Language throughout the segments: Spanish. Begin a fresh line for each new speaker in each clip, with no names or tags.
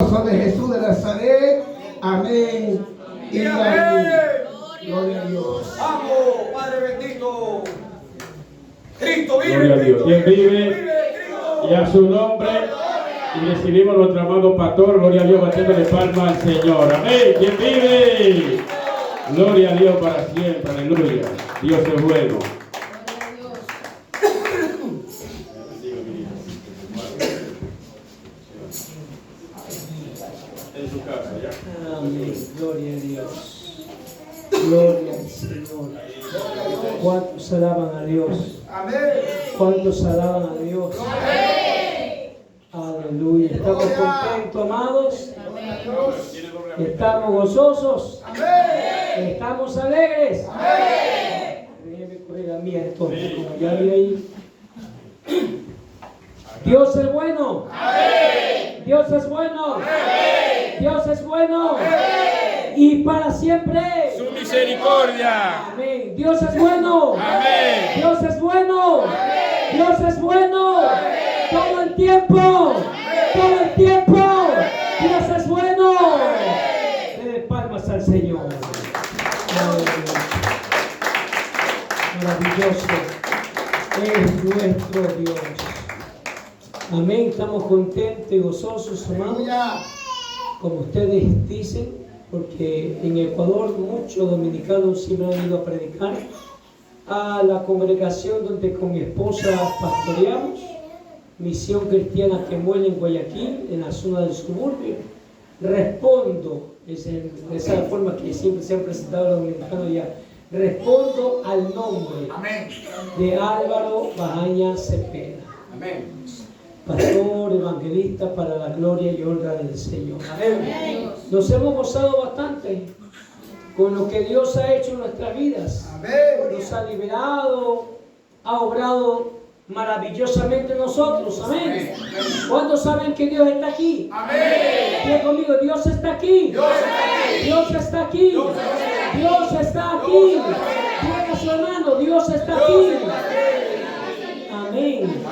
poderoso de Jesús de Nazaret. Amén y amén. Gloria a Dios.
Vamos, Padre bendito. Cristo vive.
Gloria a Dios. ¿Quién vive?
Cristo.
Y a su nombre. Y recibimos a nuestro amado pastor. Gloria a Dios, batiéndole palmas al Señor. Amén. ¿Quién vive? Gloria a Dios para siempre. Aleluya. Dios es bueno. En su casa, ¿ya?
Amén. Gloria a Dios. Gloria al Señor. ¿Cuántos alaban a Dios?
Amén.
¿Cuántos alaban a Dios? Aleluya. ¿Estamos contentos, amados? ¿Estamos gozosos? ¿Estamos alegres? Déjeme coger la mía entonces, como ya vi ahí. Dios es bueno. Dios es bueno. Dios es bueno. Y para siempre.
Su misericordia.
Amén. Dios es bueno.
Amén.
Dios es bueno. Dios es bueno. Todo el tiempo. Todo el tiempo. Dios es bueno. Dele palmas al Señor. Maravilloso es nuestro Dios. Amén. Estamos contentos y gozosos, hermanos. Como ustedes dicen, porque en Ecuador muchos dominicanos siempre han ido a predicar a la congregación donde con mi esposa pastoreamos, Misión Cristiana que muere en Guayaquil, en la zona del suburbio. Respondo, esa es la forma que siempre se han presentado los dominicanos ya. Respondo al nombre de Álvaro Bajaña Cepeda.
Amén.
Pastor, evangelista para la gloria y honra del Señor. Amén. Nos hemos gozado bastante con lo que Dios ha hecho en nuestras vidas. Nos ha liberado, ha obrado maravillosamente en nosotros. Amén. ¿Cuántos saben que Dios está aquí?
Amén.
Diga conmigo, Dios está aquí. Dios está aquí. Dios está aquí. Diga a su hermano, Dios está aquí. Amén.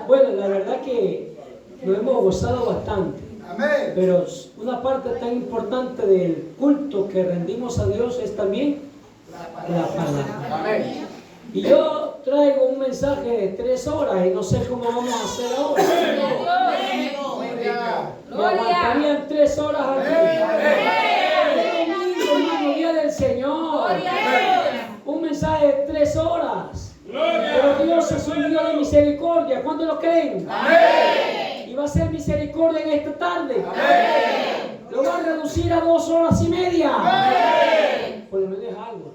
Bueno, la verdad que nos hemos gozado bastante.
Amén.
Pero una parte tan importante del culto que rendimos a Dios es también la palabra.
Amén.
Y yo traigo un mensaje de 3 horas y no sé cómo vamos a hacer ahora. Me aguantarían 3 horas aquí. Domingo, día del Señor. Un mensaje de 3 horas. Pero Dios es un Dios de misericordia. ¿Cuántos lo creen?
Amén.
Y va a ser misericordia en esta tarde.
Amén.
Lo va a reducir a 2 horas y media.
Amén.
Por lo menos algo.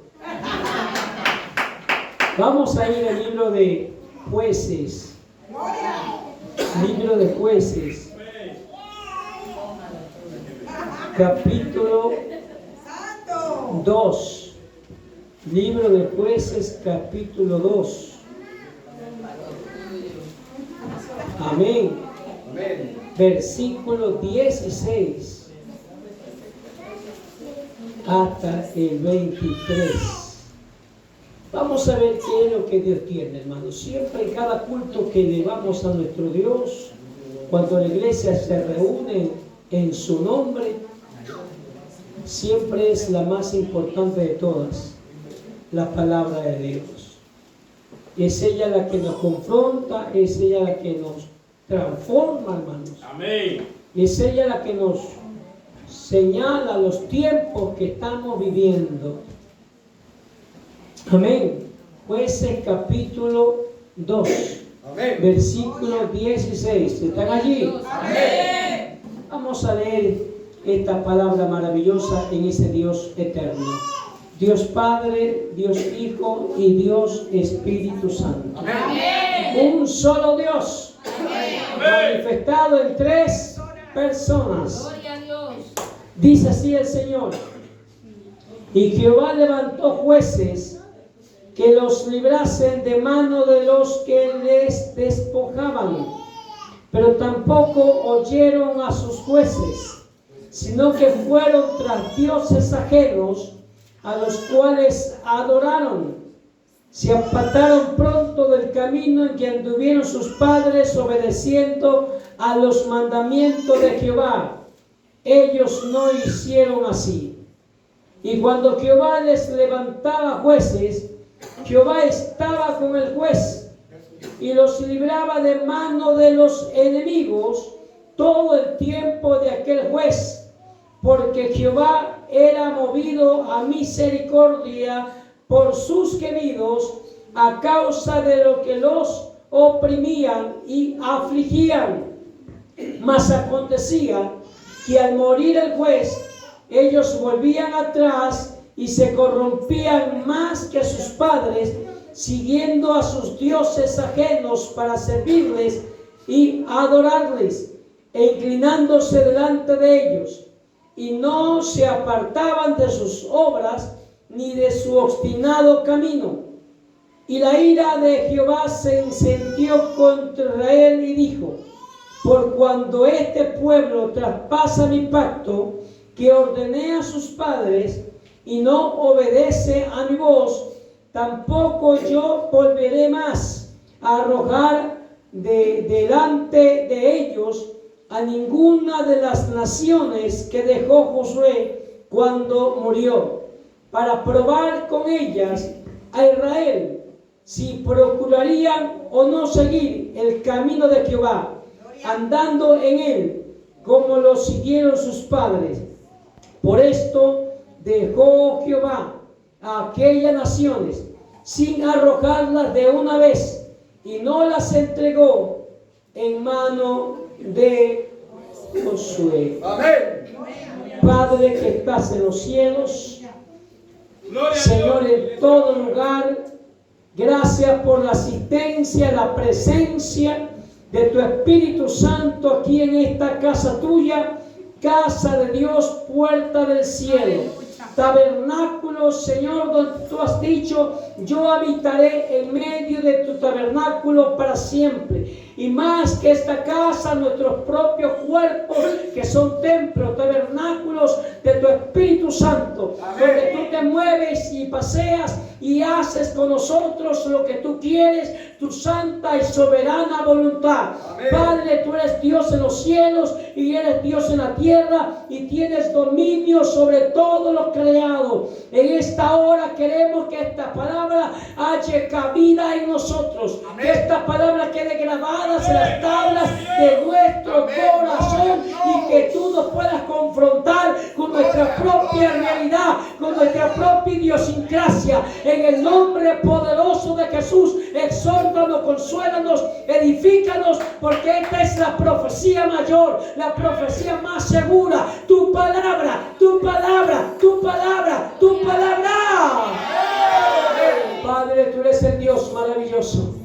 Vamos a ir al libro de Jueces. Libro de Jueces. Capítulo 2. Libro de Jueces, capítulo 2. Amén.
Amén.
Versículo 16 hasta el 23. Vamos a ver qué es lo que Dios tiene, hermanos. Siempre en cada culto que llevamos a nuestro Dios, cuando la iglesia se reúne en su nombre, siempre es la más importante de todas, la palabra de Dios. Es ella la que nos confronta, es ella la que nos transforma, hermanos.
Amén.
Es ella la que nos señala los tiempos que estamos viviendo. Amén. Jueces capítulo 2,
Amén.
versículo 16. ¿Están allí?
Amén.
Vamos a leer esta palabra maravillosa en ese Dios eterno. Dios Padre, Dios Hijo y Dios Espíritu Santo.
Amén.
Un solo Dios. Manifestado en 3 personas. Dice así el Señor. Y Jehová levantó jueces que los librasen de mano de los que les despojaban. Pero tampoco oyeron a sus jueces, sino que fueron tras dioses ajenos, a los cuales adoraron. Se apartaron pronto del camino en que anduvieron sus padres, obedeciendo a los mandamientos de Jehová, ellos no hicieron así. Y cuando Jehová les levantaba jueces, Jehová estaba con el juez y los libraba de mano de los enemigos todo el tiempo de aquel juez, porque Jehová era movido a misericordia por sus gemidos a causa de lo que los oprimían y afligían. Mas acontecía que al morir el juez, ellos volvían atrás y se corrompían más que sus padres, siguiendo a sus dioses ajenos para servirles y adorarles, e inclinándose delante de ellos, y no se apartaban de sus obras ni de su obstinado camino. Y la ira de Jehová se encendió contra Israel y dijo: por cuando este pueblo traspasa mi pacto que ordené a sus padres y no obedece a mi voz, tampoco yo volveré más a arrojar delante de ellos a ninguna de las naciones que dejó Josué cuando murió, para probar con ellas a Israel si procurarían o no seguir el camino de Jehová, andando en él como lo siguieron sus padres. Por esto dejó Jehová a aquellas naciones sin arrojarlas de una vez, y no las entregó en mano de Josué.
Amén.
Padre que estás en los cielos, Señor, en todo lugar, gracias por la asistencia, la presencia de tu Espíritu Santo aquí en esta casa tuya, casa de Dios, puerta del cielo, tabernáculo, Señor, donde tú has dicho: yo habitaré en medio de tu tabernáculo para siempre. Y más que esta casa, nuestros propios cuerpos, que son templos, tabernáculos de tu Espíritu Santo, donde tú te mueves y paseas y haces con nosotros lo que tú quieres, tu santa y soberana voluntad. Amén. Padre, tú eres Dios en los cielos y eres Dios en la tierra, y tienes dominio sobre todo lo creado. En esta hora queremos que esta palabra haya cabida en nosotros. Amén. Que esta palabra quede grabada en las tablas de nuestro corazón, y que tú nos puedas confrontar con nuestra propia realidad, con nuestra propia idiosincrasia. En el nombre poderoso de Jesús, exhórtanos, consuélanos, edifícanos, porque esta es la profecía mayor, la profecía más segura. Tu palabra, tu palabra, tu palabra, tu palabra. Padre, tú eres el Dios maravilloso,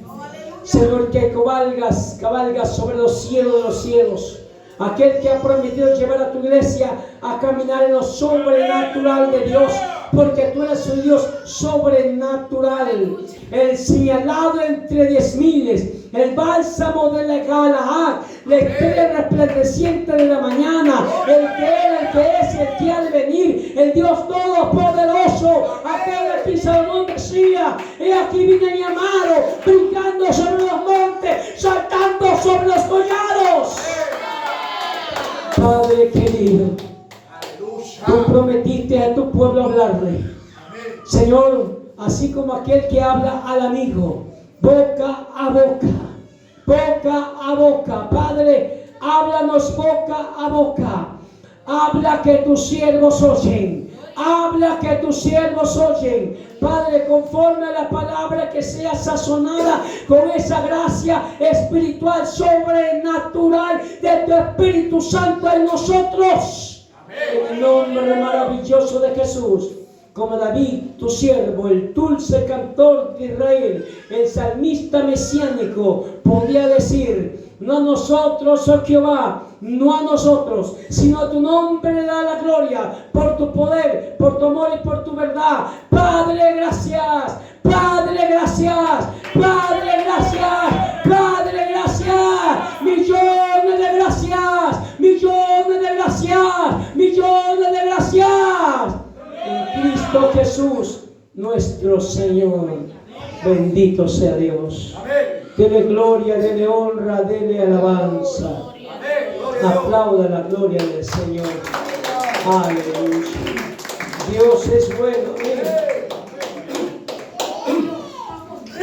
Señor, que cabalgas sobre los cielos de los cielos. Aquel que ha prometido llevar a tu iglesia a caminar en lo sobrenatural de Dios, porque tú eres un Dios sobrenatural. El señalado entre 10,000, el bálsamo de la Galaad, la estrella resplandeciente de la mañana, el que era, el que es, el que ha de venir, el Dios todopoderoso, aquel que Salomón decía: he aquí vine mi amado, brincando sobre los montes, saltando sobre los collados. Padre querido, tú prometiste a tu pueblo hablarle, Señor, así como aquel que habla al amigo, boca a boca, boca a boca. Padre, háblanos boca a boca. Habla que tus siervos oyen. Habla que tus siervos oyen. Padre, conforme a la palabra, que sea sazonada con esa gracia espiritual sobrenatural de tu Espíritu Santo en nosotros. Amén. En el nombre maravilloso de Jesús. Como David, tu siervo, el dulce cantor de Israel, el salmista mesiánico, podía decir: no a nosotros, oh Jehová, no a nosotros, sino a tu nombre le da la gloria, por tu poder, por tu amor y por tu verdad. Padre, gracias. Padre, gracias. Padre, gracias. Padre, gracias. Millones de gracias. Millones de gracias. Millones de gracias. En Cristo Jesús, nuestro Señor. Bendito sea Dios. Dele gloria, dele honra, dele alabanza. Aplauda la gloria del Señor. Aleluya. Dios es bueno.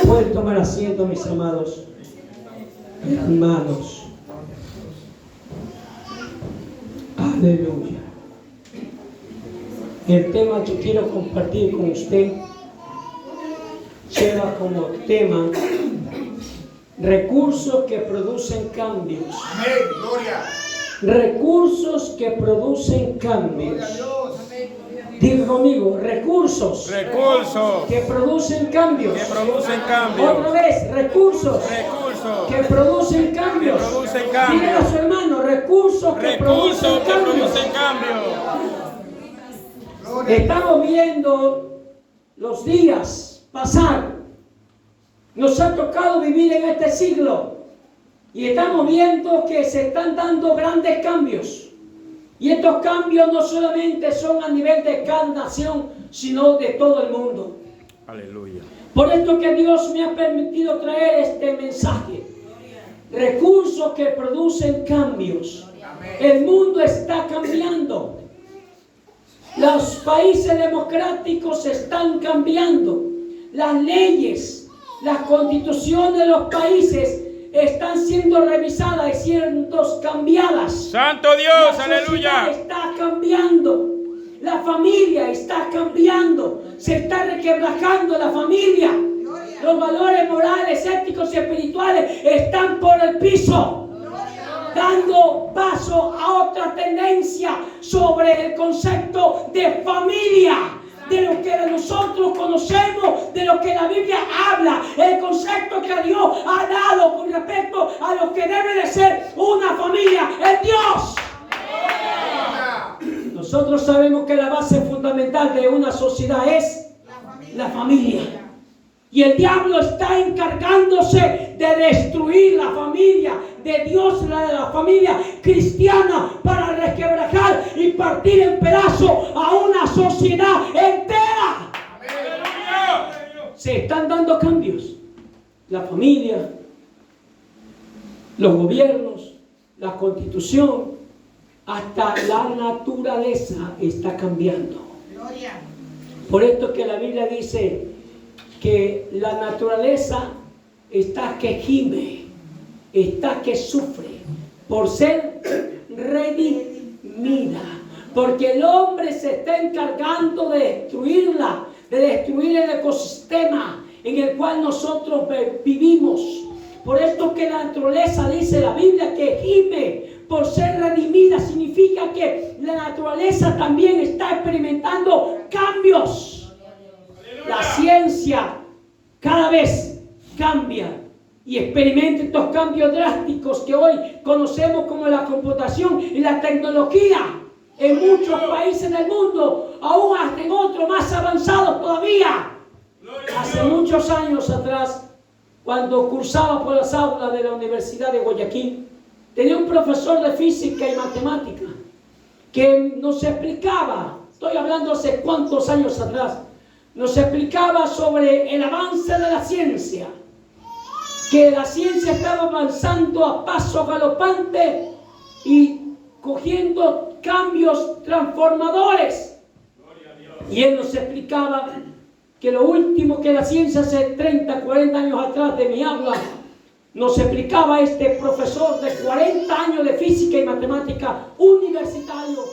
Pueden tomar asiento, mis amados hermanos. Aleluya. El tema que quiero compartir con usted lleva como tema recursos que producen cambios.
Amén, gloria.
Recursos que producen cambios. Diga conmigo, recursos que producen cambios. Otra vez, recursos que producen cambios. Diga a su hermano, recursos que producen cambios. Estamos viendo los días pasar. Nos ha tocado vivir en este siglo y estamos viendo que se están dando grandes cambios. Y estos cambios no solamente son a nivel de cada nación, sino de todo el mundo.
Aleluya.
Por esto que Dios me ha permitido traer este mensaje. Recursos que producen cambios. El mundo está cambiando. Los países democráticos están cambiando. Las leyes, las constituciones de los países están siendo revisadas y siendo cambiadas.
Santo Dios,
La
aleluya.
sociedad está cambiando. La familia está cambiando. Se está requebrajando la familia. Los valores morales, éticos y espirituales están por el piso, dando paso a otra tendencia sobre el concepto de familia, de lo que nosotros conocemos, de lo que la Biblia habla, el concepto que Dios ha dado con respecto a lo que debe de ser una familia, es Dios. Nosotros sabemos que la base fundamental de una sociedad es la familia. Y el diablo está encargándose de destruir la familia de Dios, la familia cristiana, para resquebrajar y partir en pedazos a una sociedad entera. Se están dando cambios. La familia, los gobiernos, la constitución, hasta la naturaleza está cambiando. Por esto que la Biblia dice que la naturaleza está que gime, está que sufre por ser redimida, porque el hombre se está encargando de destruirla, de destruir el ecosistema en el cual nosotros vivimos. Por esto que la naturaleza, dice la Biblia, que gime por ser redimida, significa que la naturaleza también está experimentando cambios. La ciencia cada vez cambia y experimenta estos cambios drásticos que hoy conocemos como la computación y la tecnología en muchos países del mundo, aún hasta en otros más avanzados todavía. Hace muchos años atrás, cuando cursaba por las aulas de la Universidad de Guayaquil, tenía un profesor de física y matemática que nos explicaba, estoy hablando hace cuántos años atrás, nos explicaba sobre el avance de la ciencia, que la ciencia estaba avanzando a paso galopante y cogiendo cambios transformadores. Y él nos explicaba que lo último que la ciencia hace 30, 40 años atrás de mi habla, nos explicaba este profesor de 40 años de física y matemática universitario,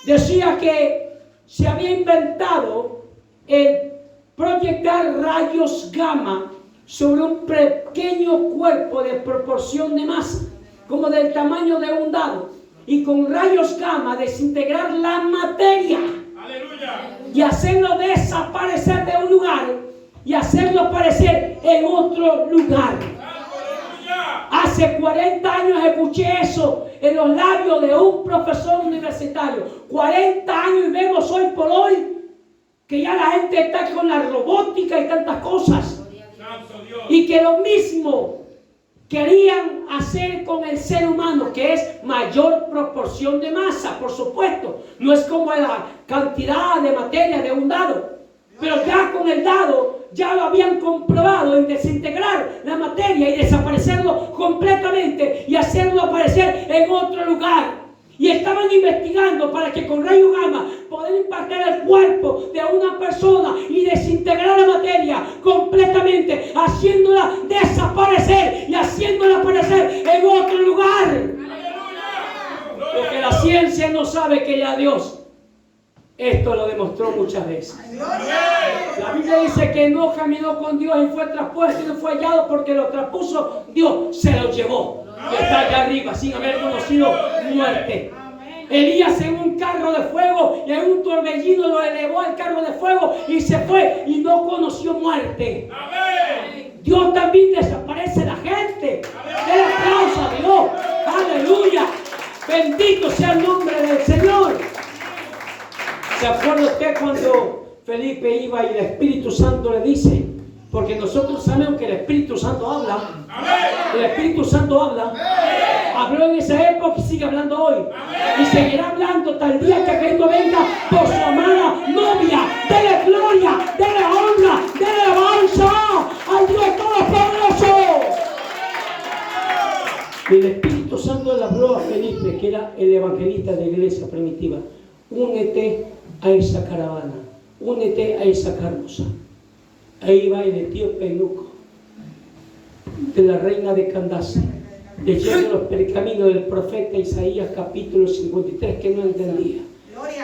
decía que se había inventado el proyectar rayos gamma sobre un pequeño cuerpo de proporción de masa, como del tamaño de un dado, y con rayos gamma desintegrar la materia. ¡Aleluya! Y hacerlo desaparecer de un lugar y hacerlo aparecer en otro lugar. ¡Aleluya! Hace 40 años escuché eso en los labios de un profesor universitario. 40 años y vemos hoy por hoy que ya la gente está con la robótica y tantas cosas. Y que lo mismo querían hacer con el ser humano, que es mayor proporción de masa, por supuesto. No es como la cantidad de materia de un dado. Pero ya con el dado, ya lo habían comprobado en desintegrar la materia y desaparecerlo completamente y hacerlo aparecer en otro lugar. Y estaban investigando para que con rayos gamma poder impactar el cuerpo de una persona y desintegrar la materia completamente, haciéndola desaparecer y haciéndola aparecer en otro lugar. Lo que la ciencia no sabe que ya Dios esto lo demostró muchas veces. La Biblia dice que no caminó con Dios y fue traspuesto y no fue hallado porque lo traspuso Dios, se lo llevó. Y está allá arriba sin haber conocido muerte. Elías en un carro de fuego y en un torbellino lo elevó al carro de fuego y se fue y no conoció muerte. Dios también desaparece la gente. Den aplauso a Dios. Aleluya. Bendito sea el nombre del Señor. ¿Se acuerda usted cuando Felipe iba y el Espíritu Santo le dice? Porque nosotros sabemos que el Espíritu Santo habla. El Espíritu Santo habla. Habló en esa época y sigue hablando hoy. Y seguirá hablando tal día que Cristo venga por su amada novia. Dele gloria, dele honra, dele alabanza al Dios Todopoderoso. Y el Espíritu Santo le habló a Felipe, que era el evangelista de la iglesia primitiva. Únete a esa caravana, únete a esa carroza. Ahí va el etíope eunuco de la reina de Candace, leyendo los pergaminos del profeta Isaías capítulo 53 que no entendía.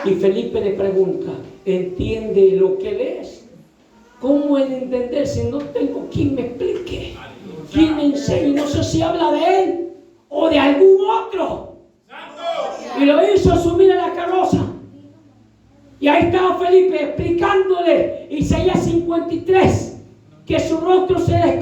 Y Felipe le pregunta, ¿entiende lo que lees? ¿Cómo el entender si no tengo quien me explique? ¿Quién me enseñe? No sé si habla de él o de algún otro. Y lo hizo subir a la carroza. Y ahí estaba Felipe explicándole Isaías 53, que su rostro sería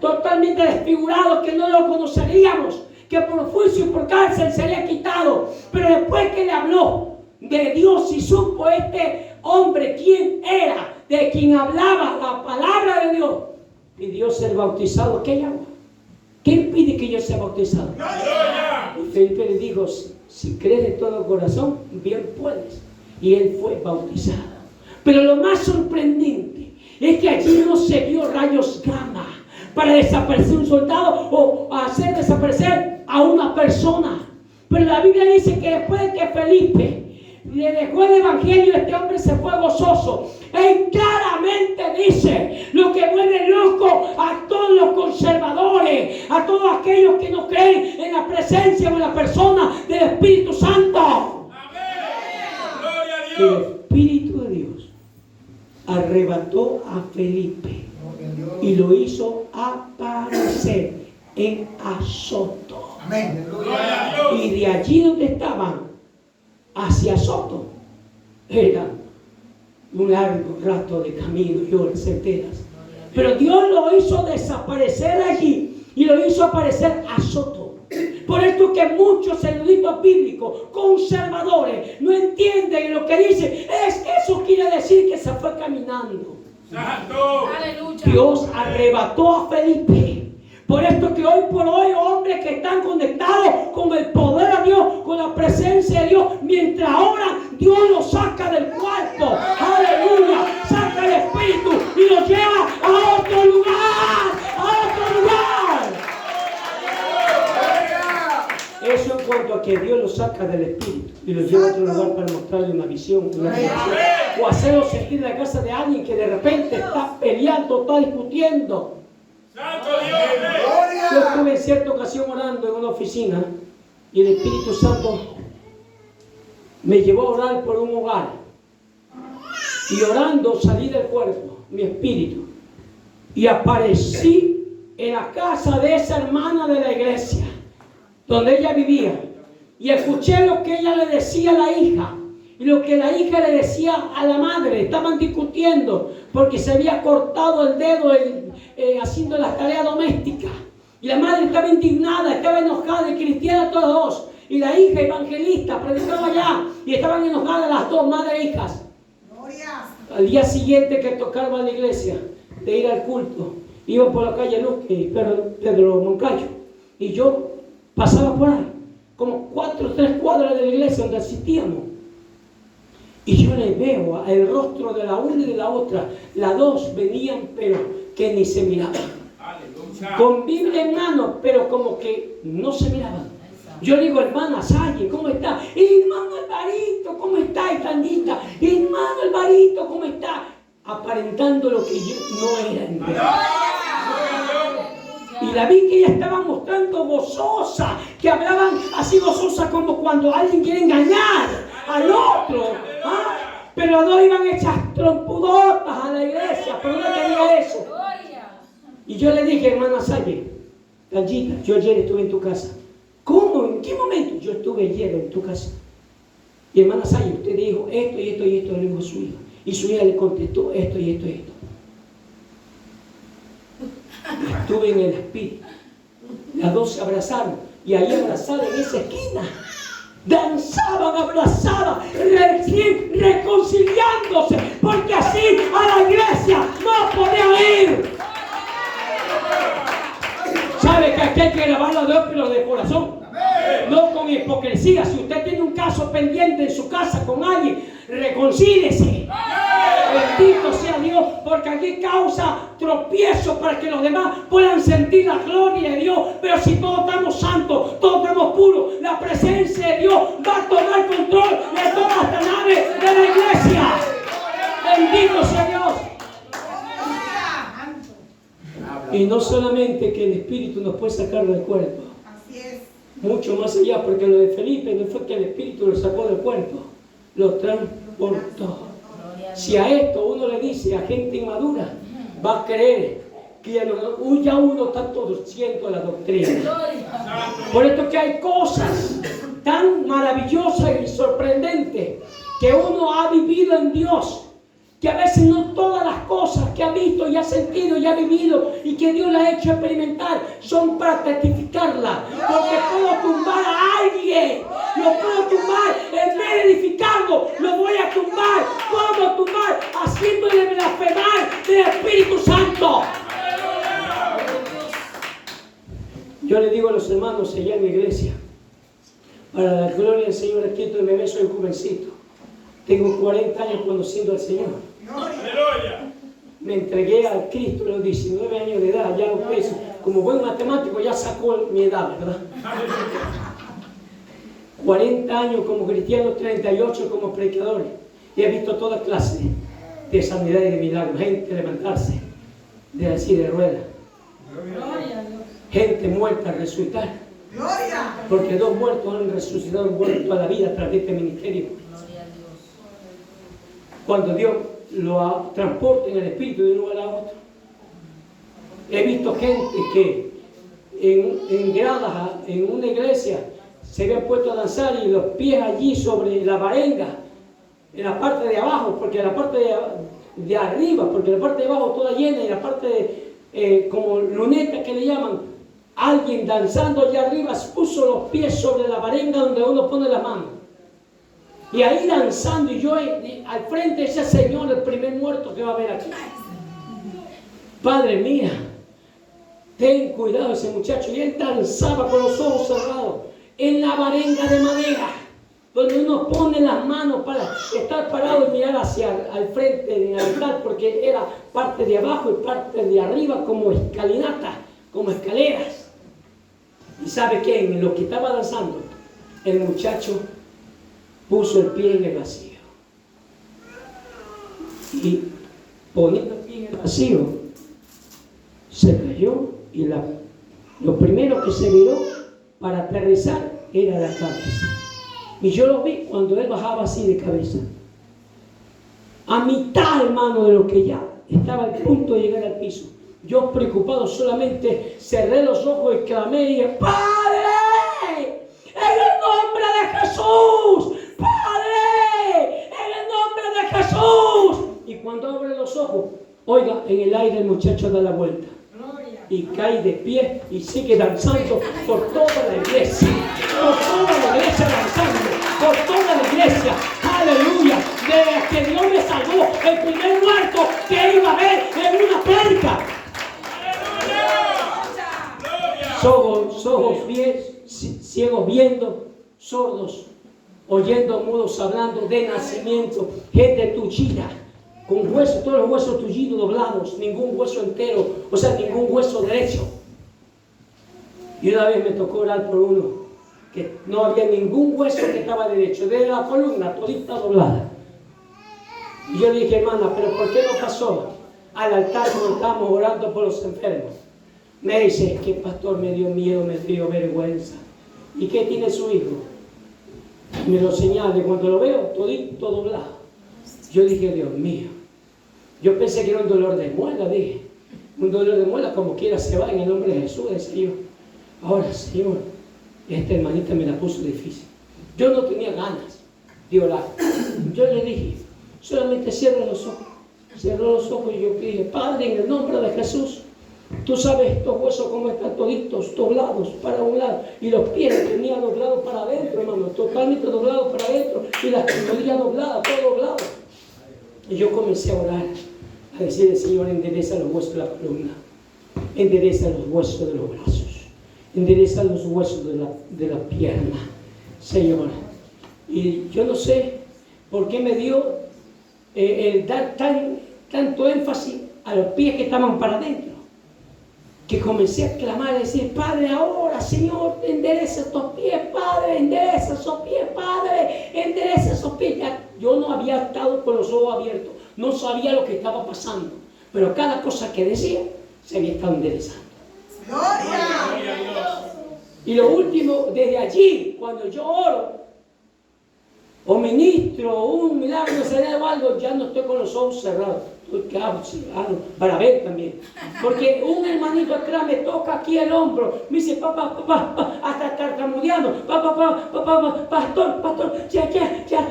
totalmente desfigurado, que no lo conoceríamos, que por juicio y por cárcel sería quitado. Pero después que le habló de Dios y supo este hombre quién era, de quien hablaba la palabra de Dios, pidió ser bautizado. ¿Qué llama? ¿Quién pide que yo sea bautizado? Y Felipe le dijo, si crees de todo corazón, bien puedes. Y él fue bautizado. Pero lo más sorprendente es que allí no se vio rayos gamma para desaparecer un soldado o hacer desaparecer a una persona. Pero la Biblia dice que después de que Felipe le dejó el evangelio, este hombre se fue gozoso. Él claramente dice lo que vuelve loco a todos los conservadores, a todos aquellos que no creen en la presencia o en la persona del Espíritu Santo. El Espíritu de Dios arrebató a Felipe y lo hizo aparecer en Azoto. Y de allí donde estaban hacia Azoto era un largo rato de camino y horas enteras. Pero Dios lo hizo desaparecer allí y lo hizo aparecer a Azoto. Por esto que muchos eruditos bíblicos, conservadores, no entienden lo que dice. Es que eso quiere decir que se fue caminando. Dios arrebató a Felipe. Por esto que hoy por hoy hombres que están conectados con el poder de Dios, con la presencia de Dios, mientras ahora Dios los saca del cuarto, aleluya, saca el espíritu y los lleva a otro lugar, Eso en cuanto a que Dios los saca del espíritu y los lleva a otro lugar para mostrarle una visión, una revelación, o hacerlo sentir en la casa de alguien que de repente está peleando, está discutiendo. Yo estuve en cierta ocasión orando en una oficina y el Espíritu Santo me llevó a orar por un hogar. Y orando salí del cuerpo, mi espíritu, y aparecí en la casa de esa hermana de la iglesia donde ella vivía, y escuché lo que ella le decía a la hija y lo que la hija le decía a la madre. Estaban discutiendo porque se había cortado el dedo haciendo las tareas domésticas, y la madre estaba indignada, estaba enojada y cristiana todas dos, y la hija evangelista predicaba allá y estaban enojadas las dos, madre e hijas. Al día siguiente que tocaba la iglesia de ir al culto, iba por la calle Luque y Pedro Moncayo, y yo pasaba por ahí, como 3 cuadras de la iglesia donde asistíamos. Y yo le veo el rostro de la una y de la otra. Las dos venían, pero que ni se miraban. Con Biblia en mano, pero como que no se miraban. Yo le digo, hermana Salle, ¿cómo está? Hermano Alvarito, ¿cómo está? Estandita. Hermano Alvarito, ¿cómo está? Aparentando lo que yo no era en verdad. Y la vi que ella estaba mostrando gozosa, que hablaban así gozosa como cuando alguien quiere engañar al otro. ¿Ah? Pero las dos iban hechas trompudotas a la iglesia, pero no quería eso. Y yo le dije, hermana Salle, Gallita, yo ayer estuve en tu casa. ¿Cómo? ¿En qué momento? Yo estuve ayer en tu casa. Y hermana Salle, usted dijo esto y esto y esto, le dijo a su hija. Y su hija le contestó esto y esto y esto. Estuve en el espíritu. Las dos se abrazaron. Y ahí abrazadas en esa esquina, danzaban abrazadas, recién reconciliándose, porque así a la iglesia no podían ir. ¿Sabe que aquí hay que grabarlo de pero de corazón? No con hipocresía. Si usted tiene un caso pendiente en su casa con alguien, reconcíliese. Bendito sea Dios, porque aquí causa tropiezo para que los demás puedan sentir la gloria de Dios. Pero si todos estamos santos, todos estamos puros, la presencia de Dios va a tomar control de todas las naves de la iglesia. Bendito sea Dios. Y no solamente que el Espíritu nos puede sacar del cuerpo, mucho más allá, porque lo de Felipe no fue que el Espíritu lo sacó del cuerpo, lo transportó. Si a esto uno le dice a gente inmadura, va a creer que ya uno está torciendo la doctrina. Por esto que hay cosas tan maravillosas y sorprendentes que uno ha vivido en Dios, que a veces no todas las cosas que ha visto y ha sentido y ha vivido y que Dios le ha hecho experimentar son para testificarla. Porque puedo tumbar a alguien, lo puedo tumbar, en vez de edificarlo, lo voy a tumbar. ¿Cómo tumbar? Haciéndole blasfemar del Espíritu Santo. Yo le digo a los hermanos allá en la iglesia, para la gloria del Señor, aquí estoy, me soy un jovencito. Tengo 40 años conociendo al Señor. Me entregué al Cristo a los 19 años de edad. Ya pues, como buen matemático ya sacó mi edad, ¿verdad? 40 años como cristiano, 38 como predicador. Y he visto toda clase de sanidad y de milagros. Gente levantarse de la silla de ruedas. Gente muerta resucitar. Porque dos muertos han resucitado, han vuelto a la vida a través de este ministerio. Cuando Dios lo transporta en el Espíritu de un lugar a otro. He visto gente que en gradas, en una iglesia, se habían puesto a danzar y los pies allí sobre la barenga, en la parte de abajo, porque la parte de arriba, porque la parte de abajo toda llena y la parte como luneta que le llaman, alguien danzando allá arriba puso los pies sobre la barenga donde uno pone la mano. Y ahí danzando, y yo al frente de ese señor, el primer muerto que va a ver aquí. Padre mía, ten cuidado ese muchacho. Y él danzaba con los ojos cerrados en la barenga de madera, donde uno pone las manos para estar parado y mirar hacia al frente del altar, porque era parte de abajo y parte de arriba como escalinata, como escaleras. ¿Y sabe qué? En lo que estaba danzando, el muchacho puso el pie en el vacío. Y poniendo el pie en el vacío, se cayó y lo primero que se miró para aterrizar era la cabeza. Y yo lo vi cuando él bajaba así de cabeza. A mitad, hermano, de lo que ya estaba al punto de llegar al piso. Yo preocupado solamente cerré los ojos y clamé y dije, ¡Padre! ¡En el nombre de Jesús! ¡Padre! ¡En el nombre de Jesús! Y cuando abre los ojos, oiga, en el aire el muchacho da la vuelta. Y cae de pie y sigue danzando por toda la iglesia. Por toda la iglesia danzando. Por toda la iglesia. Aleluya. Desde que Dios me salvó, el primer muerto que iba a ver en una prédica. Ojos ciegos viendo, sordos oyendo mudos hablando de nacimiento, gente tullida, con huesos, todos los huesos tullidos doblados, ningún hueso entero, o sea, ningún hueso derecho. Y una vez me tocó orar por uno, que no había ningún hueso que estaba derecho, de la columna todita doblada. Y yo le dije, hermana, ¿pero por qué no pasó al altar cuando estábamos orando por los enfermos? Me dice, es que pastor me dio miedo, me dio vergüenza. ¿Y qué tiene su hijo? Me lo señala y cuando lo veo, todito doblado. Yo dije, Dios mío. Yo pensé que era un dolor de muela, dije. Un dolor de muela como quiera se va en el nombre de Jesús, decía yo. Ahora, Señor, esta hermanita me la puso difícil. Yo no tenía ganas de orar. Yo le dije, solamente cierra los ojos. Cerró los ojos y yo dije, Padre, en el nombre de Jesús, tú sabes estos huesos como están toditos, doblados para un lado. Y los pies los tenía doblados para adentro, hermano, totalmente doblados para adentro. Y las rodillas dobladas, todo doblado. Y yo comencé a orar, a decirle, Señor, endereza los huesos de la columna. Endereza los huesos de los brazos. Endereza los huesos de la pierna, Señor. Y yo no sé por qué me dio el dar tanto énfasis a los pies que estaban para adentro, que comencé a clamar, a decir, Padre, ahora, Señor, endereza estos pies, Padre, endereza esos pies, Padre, endereza esos pies. Ya, yo no había estado con los ojos abiertos, no sabía lo que estaba pasando, pero cada cosa que decía se había estado enderezando. Y lo último, desde allí, cuando yo oro o ministro un milagro o algo, ya no estoy con los ojos cerrados, estoy para ver también, porque un hermanito atrás me toca aquí el hombro, me dice papá, hasta tartamudeando, pastor, ya,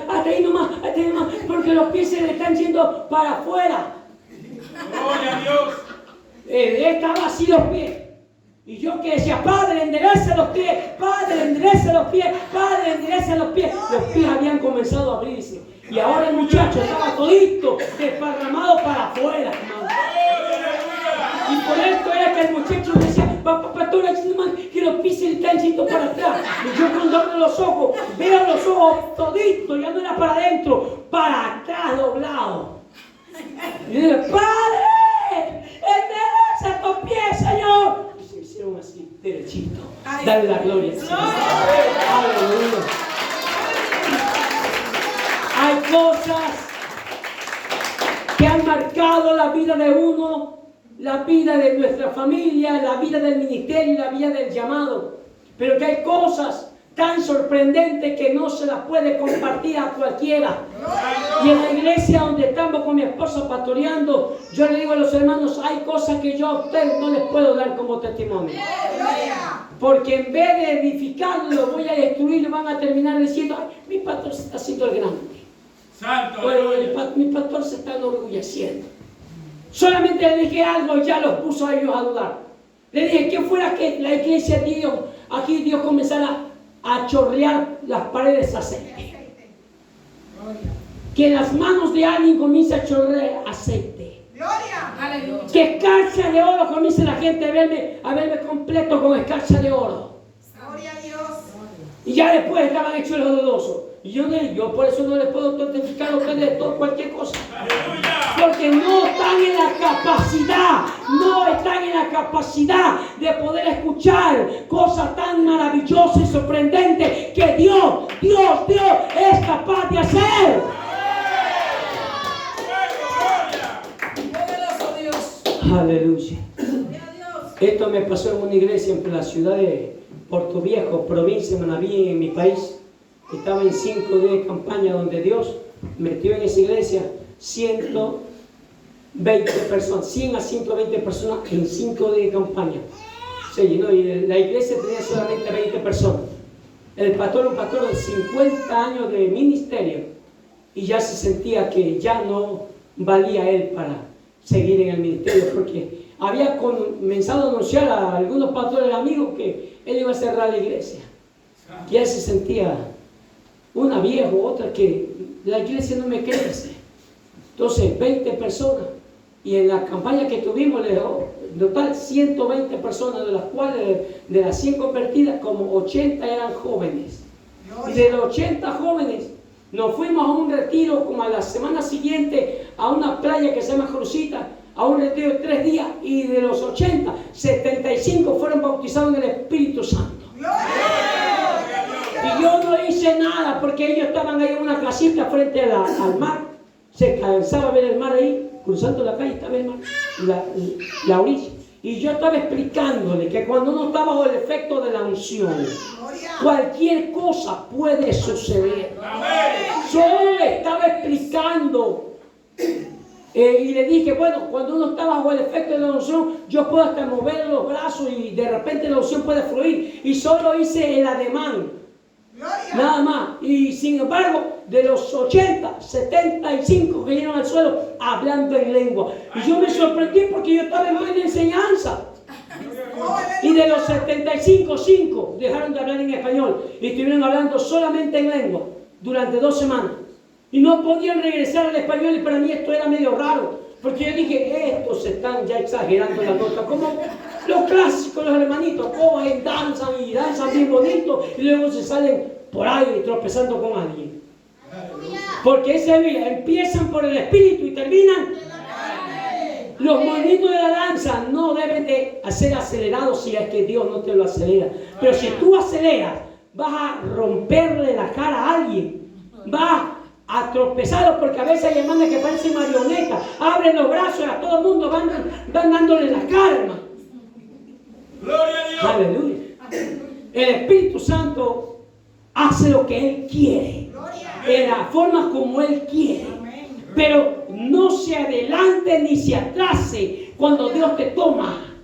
hasta ahí nomás, porque los pies se le están yendo para afuera.
Gloria a Dios.
Estaba así los pies. Y yo que decía, Padre, endereza los pies, Padre, endereza los pies, Padre, endereza los pies. Los pies habían comenzado a abrirse. Y ahora el muchacho estaba todito, desparramado para afuera, hermano. Y por esto era que el muchacho decía, pastor, que los pies se le están yendo para atrás. Y yo cuando abro los ojos, veo los ojos toditos, ya no era para adentro, para atrás doblado. Y yo digo, Padre, endereza tus pies, Señor. Así, derechito. Dale la gloria. Aleluya. Hay cosas que han marcado la vida de uno, la vida de nuestra familia, la vida del ministerio, la vida del llamado. Pero que hay cosas tan sorprendentes que no se las puede compartir a cualquiera. Y en la iglesia donde estamos con mi esposa pastoreando, yo le digo a los hermanos, hay cosas que yo a ustedes no les puedo dar como testimonio. Porque en vez de edificarlo, lo voy a destruir, lo van a terminar diciendo, ay, mi pastor se está haciendo el grande.
Santo,
bueno, mi pastor se está enorgulleciendo. Solamente le dije algo y ya los puso a ellos a dudar. Le dije que fuera que la iglesia de Dios, aquí Dios comenzara a chorrear las paredes de aceite. Que en las manos de alguien comience a chorrear aceite. Que escarcha de oro comience la gente a verme completo con escarcha de oro. Y ya después estaban hechos los dudosos. Y yo por eso no les puedo testificar a ustedes de todo, cualquier cosa. Porque no están en la capacidad de poder escuchar cosas tan maravillosas y sorprendentes que Dios es capaz de hacer. Aleluya. Esto me pasó en una iglesia en la ciudad de Puerto Viejo, provincia de Manaví, en mi país. Estaba en 5 días de campaña donde Dios metió en esa iglesia 120 personas, 100 a 120 personas en 5 días de campaña. Se llenó y la iglesia tenía solamente 20 personas. El pastor, un pastor de 50 años de ministerio, y ya se sentía que ya no valía él para seguir en el ministerio, porque había comenzado a anunciar a algunos pastores amigos que él iba a cerrar la iglesia. Y él se sentía una vieja o otra que la iglesia no me crece. Entonces 20 personas, y en la campaña que tuvimos le dejó en total 120 personas, de las cuales de las 100 convertidas como 80 eran jóvenes. Y de los 80 jóvenes, nos fuimos a un retiro como a la semana siguiente a una playa que se llama Crucita, a un retiro de 3 días, y de los 80, 75 fueron bautizados en el Espíritu Santo. Y yo no hice nada porque ellos estaban ahí en una casita frente al mar. Se cansaba ver el mar ahí, cruzando la calle, estaba el mar, la orilla. Y yo estaba explicándole que cuando uno está bajo el efecto de la unción, cualquier cosa puede suceder. Solo le estaba explicando. Y le dije, bueno, cuando uno está bajo el efecto de la unción, yo puedo hasta mover los brazos y de repente la unción puede fluir. Y solo hice el ademán, nada más. Y sin embargo, de los 80, 75 cayeron al suelo hablando en lengua. Y yo me sorprendí porque yo estaba en medio de enseñanza. Y de los 75, 5 dejaron de hablar en español y estuvieron hablando solamente en lengua durante 2 semanas. Y no podían regresar al español, y para mí esto era medio raro, porque yo dije, estos están ya exagerando la nota, como los clásicos, los hermanitos, cogen, danzan y danzan bien bonito, y luego se salen por ahí tropezando con alguien. Porque ese día empiezan por el espíritu y terminan. Los movimientos de la danza no deben de ser acelerados si es que Dios no te lo acelera. Pero si tú aceleras, vas a romperle la cara a alguien, vas a tropezarlo, porque a veces hay hermanas que parecen marionetas, abren los brazos y a todo el mundo van dándole la cara, hermano.
Gloria a Dios.
Aleluya. El Espíritu Santo hace lo que Él quiere, en la forma como Él quiere. Pero no se adelante ni se atrase cuando Dios te toma.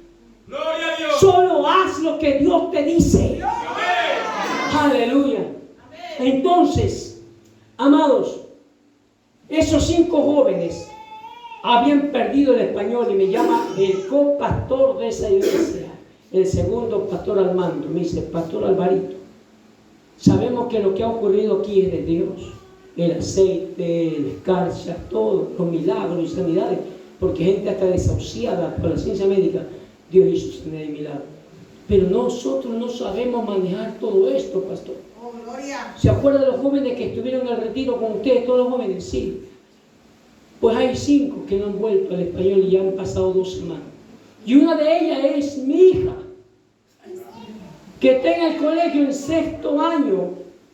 Gloria a Dios.
Solo haz lo que Dios te dice. Aleluya. Entonces, amados, esos 5 jóvenes habían perdido el español, y me llama el copastor de esa iglesia, el segundo pastor al mando. Me dice, Pastor Alvarito, sabemos que lo que ha ocurrido aquí es de Dios. El aceite, la escarcha, todos los milagros y sanidades, porque gente hasta desahuciada por la ciencia médica, Dios hizo sanidad y milagros. Pero nosotros no sabemos manejar todo esto, pastor. ¿Se acuerdan de los jóvenes que estuvieron en el retiro con ustedes, todos los jóvenes? Sí. Pues hay 5 que no han vuelto al español y ya han pasado 2 semanas. Y una de ellas es mi hija, que está en el colegio en 6º año,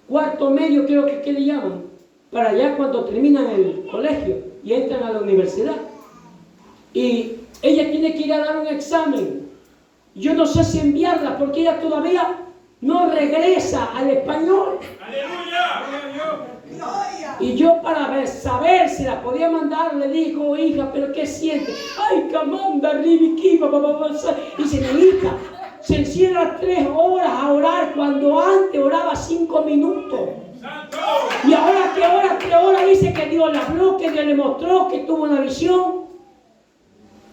4º medio creo que le llaman, para allá cuando terminan el colegio y entran a la universidad. Y ella tiene que ir a dar un examen. Yo no sé si enviarla porque ella todavía no regresa al español.
Aleluya.
Y yo para saber si la podía mandar le digo, hija, ¿pero qué siente? Ay, camanda, ribiqui, y dice, mi hija se encierra 3 horas a orar cuando antes oraba 5 minutos. Y ahora que ora 3 horas dice que Dios le habló, que Dios le mostró, que tuvo una visión.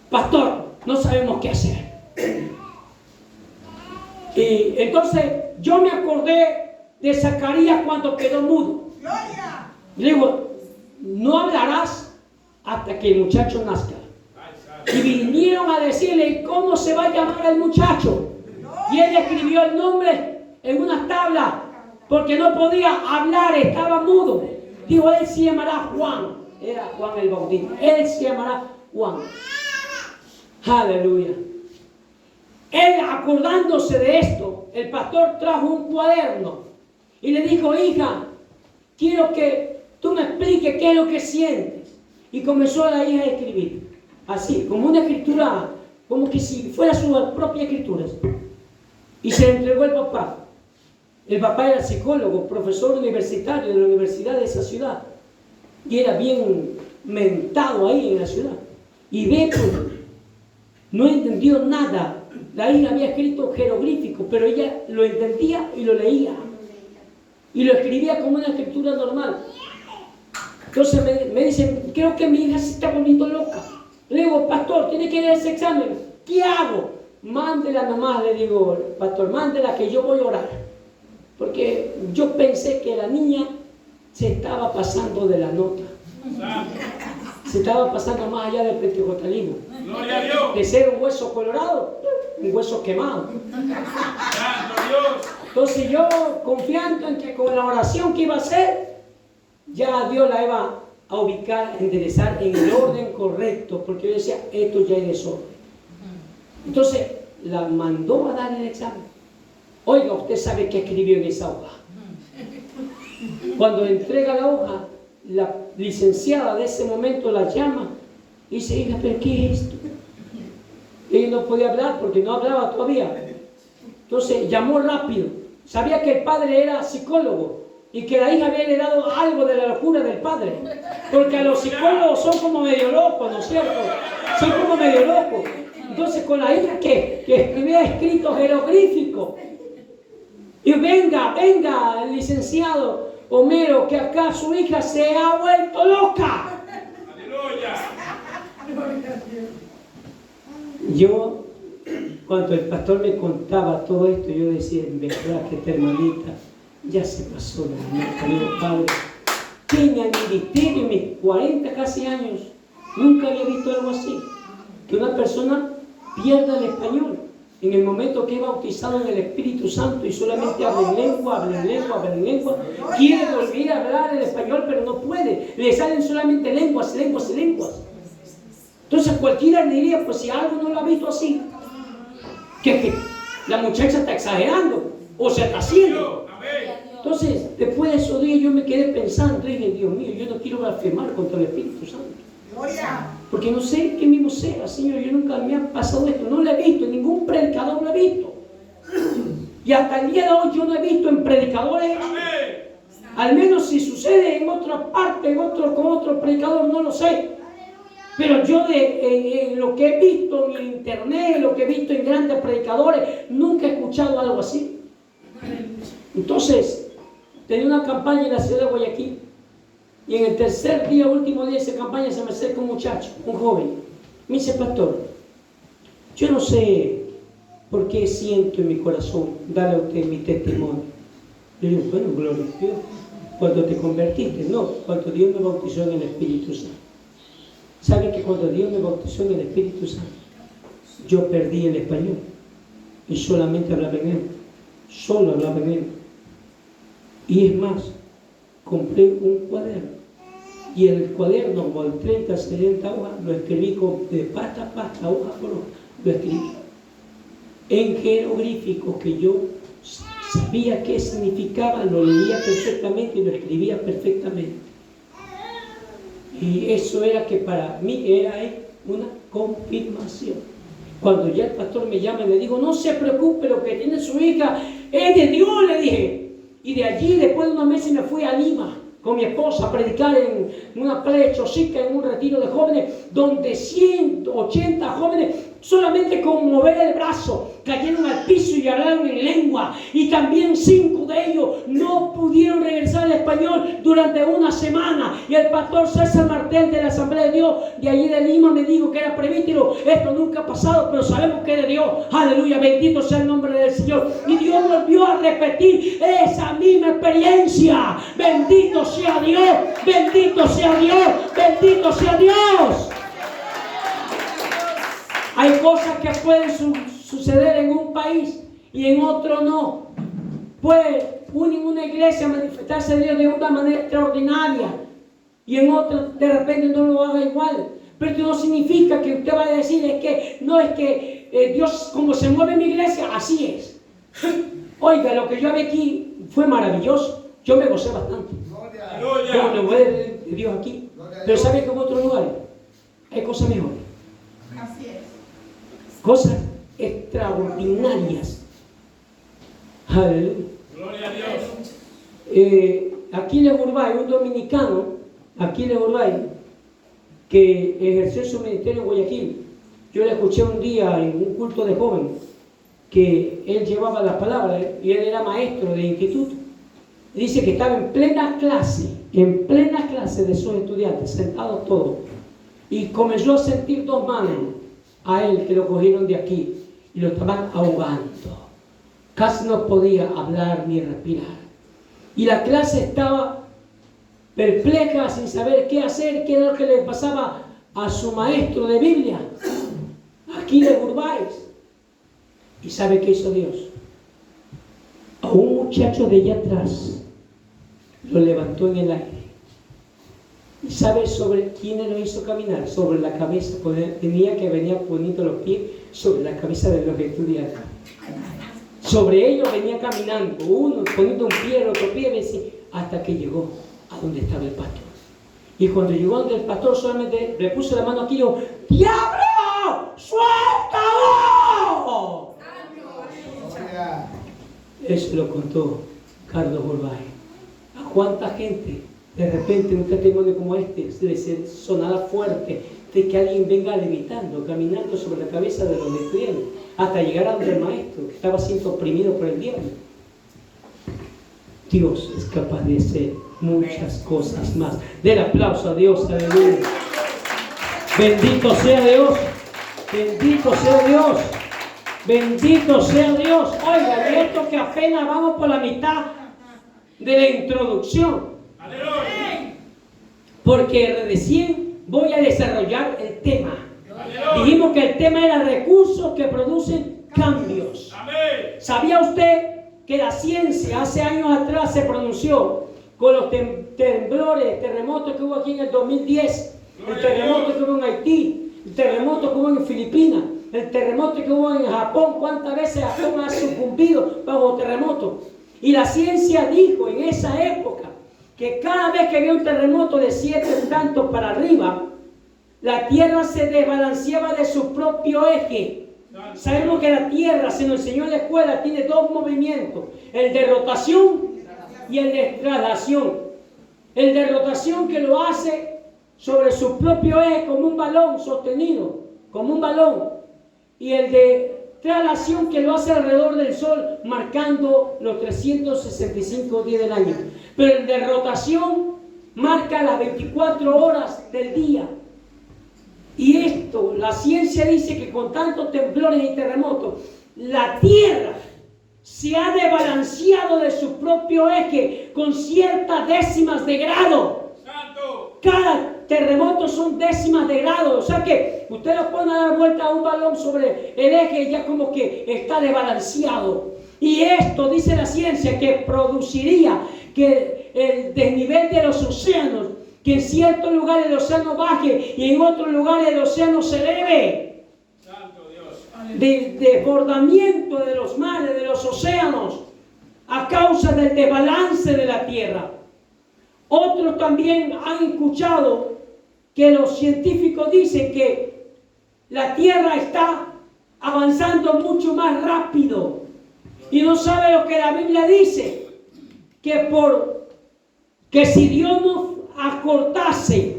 Pastor, no sabemos qué hacer. Y entonces yo me acordé de Zacarías cuando quedó mudo. Le digo, no hablarás hasta que el muchacho nazca. Y vinieron a decirle cómo se va a llamar el muchacho. Y él escribió el nombre en una tabla porque no podía hablar, estaba mudo. Dijo, él se llamará Juan. Era Juan el Bautista. Él se llamará Juan. Aleluya. Él, acordándose de esto, el pastor trajo un cuaderno y le dijo, hija, quiero que tú me expliques qué es lo que sientes. Y comenzó la hija a escribir, así, como una escritura, como que si fuera su propia escritura. Y se le entregó al papá. El papá era psicólogo, profesor universitario de la universidad de esa ciudad. Y era bien mentado ahí en la ciudad. Y Beto no entendió nada. La hija había escrito jeroglífico, pero ella lo entendía y lo leía. Y lo escribía como una escritura normal. Entonces me dicen, creo que mi hija se está volviendo loca. Le digo, pastor, tiene que ir a ese examen. ¿Qué hago? Mándela nomás, le digo, pastor, mándela que yo voy a orar. Porque yo pensé que la niña se estaba pasando de la nota. Se estaba pasando más allá del pentecostalismo.
Gloria a Dios.
De ser un hueso colorado, un hueso quemado.
Santo Dios.
Entonces yo, confiando en que con la oración que iba a hacer, ya Dios la iba a ubicar, a enderezar en el orden correcto, porque yo decía, esto ya es desorden. Entonces la mandó a dar el examen. Oiga, usted sabe qué escribió en esa hoja. Cuando entrega la hoja, la licenciada de ese momento la llama y dice, hija, ¿pero qué es esto? Ella no podía hablar porque no hablaba todavía. Entonces llamó rápido. Sabía que el padre era psicólogo y que la hija había heredado algo de la locura del padre. Porque a los psicólogos son como medio locos, ¿no es cierto? Son como medio locos. Entonces con la hija que escribía escritos jeroglíficos. Y venga, el licenciado Homero, que acá su hija se ha vuelto loca.
Aleluya.
Yo, cuando el pastor me contaba todo esto, yo decía, en verdad que esta hermanita ya se pasó de mi padre. Que en el ministerio, en mis 40 casi años, nunca había visto algo así. Que una persona pierda el español en el momento que es bautizado en el Espíritu Santo y solamente habla en lengua, quiere volver a hablar el español, pero no puede. Le salen solamente lenguas. Entonces cualquiera diría, pues si algo no lo ha visto así, que la muchacha está exagerando o se está haciendo. Entonces, después de esos días yo me quedé pensando, dije, Dios mío, yo no quiero blasfemar contra el Espíritu Santo. Porque no sé qué mismo sea, Señor, yo nunca me ha pasado esto, no lo he visto, ningún predicador lo he visto. Y hasta el día de hoy yo no he visto en predicadores, al menos si sucede en otra parte, con otro predicador, no lo sé. Pero yo en lo que he visto en internet, lo que he visto en grandes predicadores, nunca he escuchado algo así. Entonces, tenía una campaña en la ciudad de Guayaquil. Y en el tercer día, último día de esa campaña, se me acerca un muchacho, un joven. Me dice, pastor, yo no sé por qué siento en mi corazón darle a usted mi testimonio. Yo digo, bueno, gloria a Dios. Cuando te convertiste, no, cuando Dios me bautizó en el Espíritu Santo. ¿Sabe que cuando Dios me bautizó en el Espíritu Santo, yo perdí el español y solamente hablaba en él? Solo hablaba en él. Y es más, compré un cuaderno. Y en el cuaderno, con 30, 70 hojas, lo escribí de pasta a pasta, hoja por hoja, lo escribí. En jeroglíficos que yo sabía qué significaba, lo leía perfectamente y lo escribía perfectamente. Y eso era que para mí era una confirmación. Cuando ya el pastor me llama y le digo, no se preocupe, lo que tiene su hija es de Dios, le dije. Y de allí, después de unos meses, me fui a Lima con mi esposa a predicar en una playa chosica, en un retiro de jóvenes, donde 180 jóvenes, solamente con mover el brazo, cayeron al piso y hablaron en lengua. Y también 5 de ellos no pudieron regresar al español durante una semana. Y el pastor César Martel de la Asamblea de Dios, de allí de Lima, me dijo que era presbítero. Esto nunca ha pasado, pero sabemos que es de Dios. Aleluya, bendito sea el nombre del Señor. Y Dios volvió a repetir esa misma experiencia. Bendito sea Dios, bendito sea Dios, bendito sea Dios. Hay cosas que pueden suceder en un país y en otro no. Puede en una iglesia manifestarse Dios de una manera extraordinaria y en otra de repente no lo haga igual. Pero esto no significa que usted vaya a decir Dios, como se mueve en mi iglesia, así es. Oiga, lo que yo vi aquí fue maravilloso. Yo me gocé bastante. Yo me voy de Dios aquí. Pero ¿sabe que en otros lugares hay cosas mejores?
Así es.
Cosas extraordinarias. Aleluya.
Gloria a Dios.
Aquiles Urbay, un dominicano, Aquiles Urbay, que ejerció su ministerio en Guayaquil. Yo le escuché un día en un culto de joven que él llevaba la palabra y él era maestro de instituto. Dice que estaba en plena clase de sus estudiantes, sentados todos, y comenzó a sentir 2 manos a él que lo cogieron de aquí y lo estaban ahogando. Casi no podía hablar ni respirar. Y la clase estaba perpleja, sin saber qué hacer, qué era lo que le pasaba a su maestro de Biblia, Aquiles Urbay. ¿Y sabe qué hizo Dios? Aún muchacho de allá atrás lo levantó en el aire. ¿Y sabes sobre quién lo hizo caminar? Sobre la cabeza. Tenía que venir poniendo los pies sobre la cabeza de los estudiantes. Sobre ellos venía caminando, uno poniendo un pie, el otro pie, hasta que llegó a donde estaba el pastor. Y cuando llegó a donde el pastor, solamente le puso la mano aquí y dijo: ¡Diablo! ¡Suéltalo! Eso lo contó Carlos Urbay. ¿A cuánta gente de repente un testimonio como este les sonará fuerte de que alguien venga levitando, caminando sobre la cabeza de los estudiantes, hasta llegar a donde el maestro que estaba siendo oprimido por el diablo? Dios es capaz de hacer muchas cosas más. Den aplauso a Dios, aleluya. Bendito sea Dios, bendito sea Dios, bendito sea Dios. Oiga, y esto que apenas vamos por la mitad de la introducción, porque recién voy a desarrollar el tema. Dijimos que el tema era recursos que producen cambios. ¿Sabía usted que la ciencia hace años atrás se pronunció con los temblores, terremotos que hubo aquí en el 2010, el terremoto que hubo en Haití, el terremoto que hubo en Filipinas, el terremoto que hubo en Japón? ¿Cuántas veces Japón ha sucumbido bajo terremotos? Y la ciencia dijo en esa época que cada vez que había un terremoto de 7 tantos para arriba, la tierra se desbalanceaba de su propio eje. Sabemos que la tierra, se nos enseñó en la escuela, tiene dos movimientos: el de rotación y el de traslación. El de rotación, que lo hace sobre su propio eje como un balón sostenido, como un balón, y el de traslación, que lo hace alrededor del sol, marcando los 365 días del año. Pero el de rotación marca las 24 horas del día. Y esto, la ciencia dice que con tantos temblores y terremotos, la tierra se ha desbalanceado de su propio eje con ciertas décimas de grado. Cada terremoto son décimas de grado. O sea que usted lo pone a dar vuelta a un balón sobre el eje y ya como que está desbalanceado. Y esto, dice la ciencia, que produciría que el desnivel de los océanos, que en ciertos lugares el océano baje y en otros lugares el océano se eleve. Del desbordamiento de los mares, de los océanos, a causa del desbalance de la tierra. Otros también han escuchado que los científicos dicen que la tierra está avanzando mucho más rápido. Y no sabe lo que la Biblia dice, que si Dios nos acortase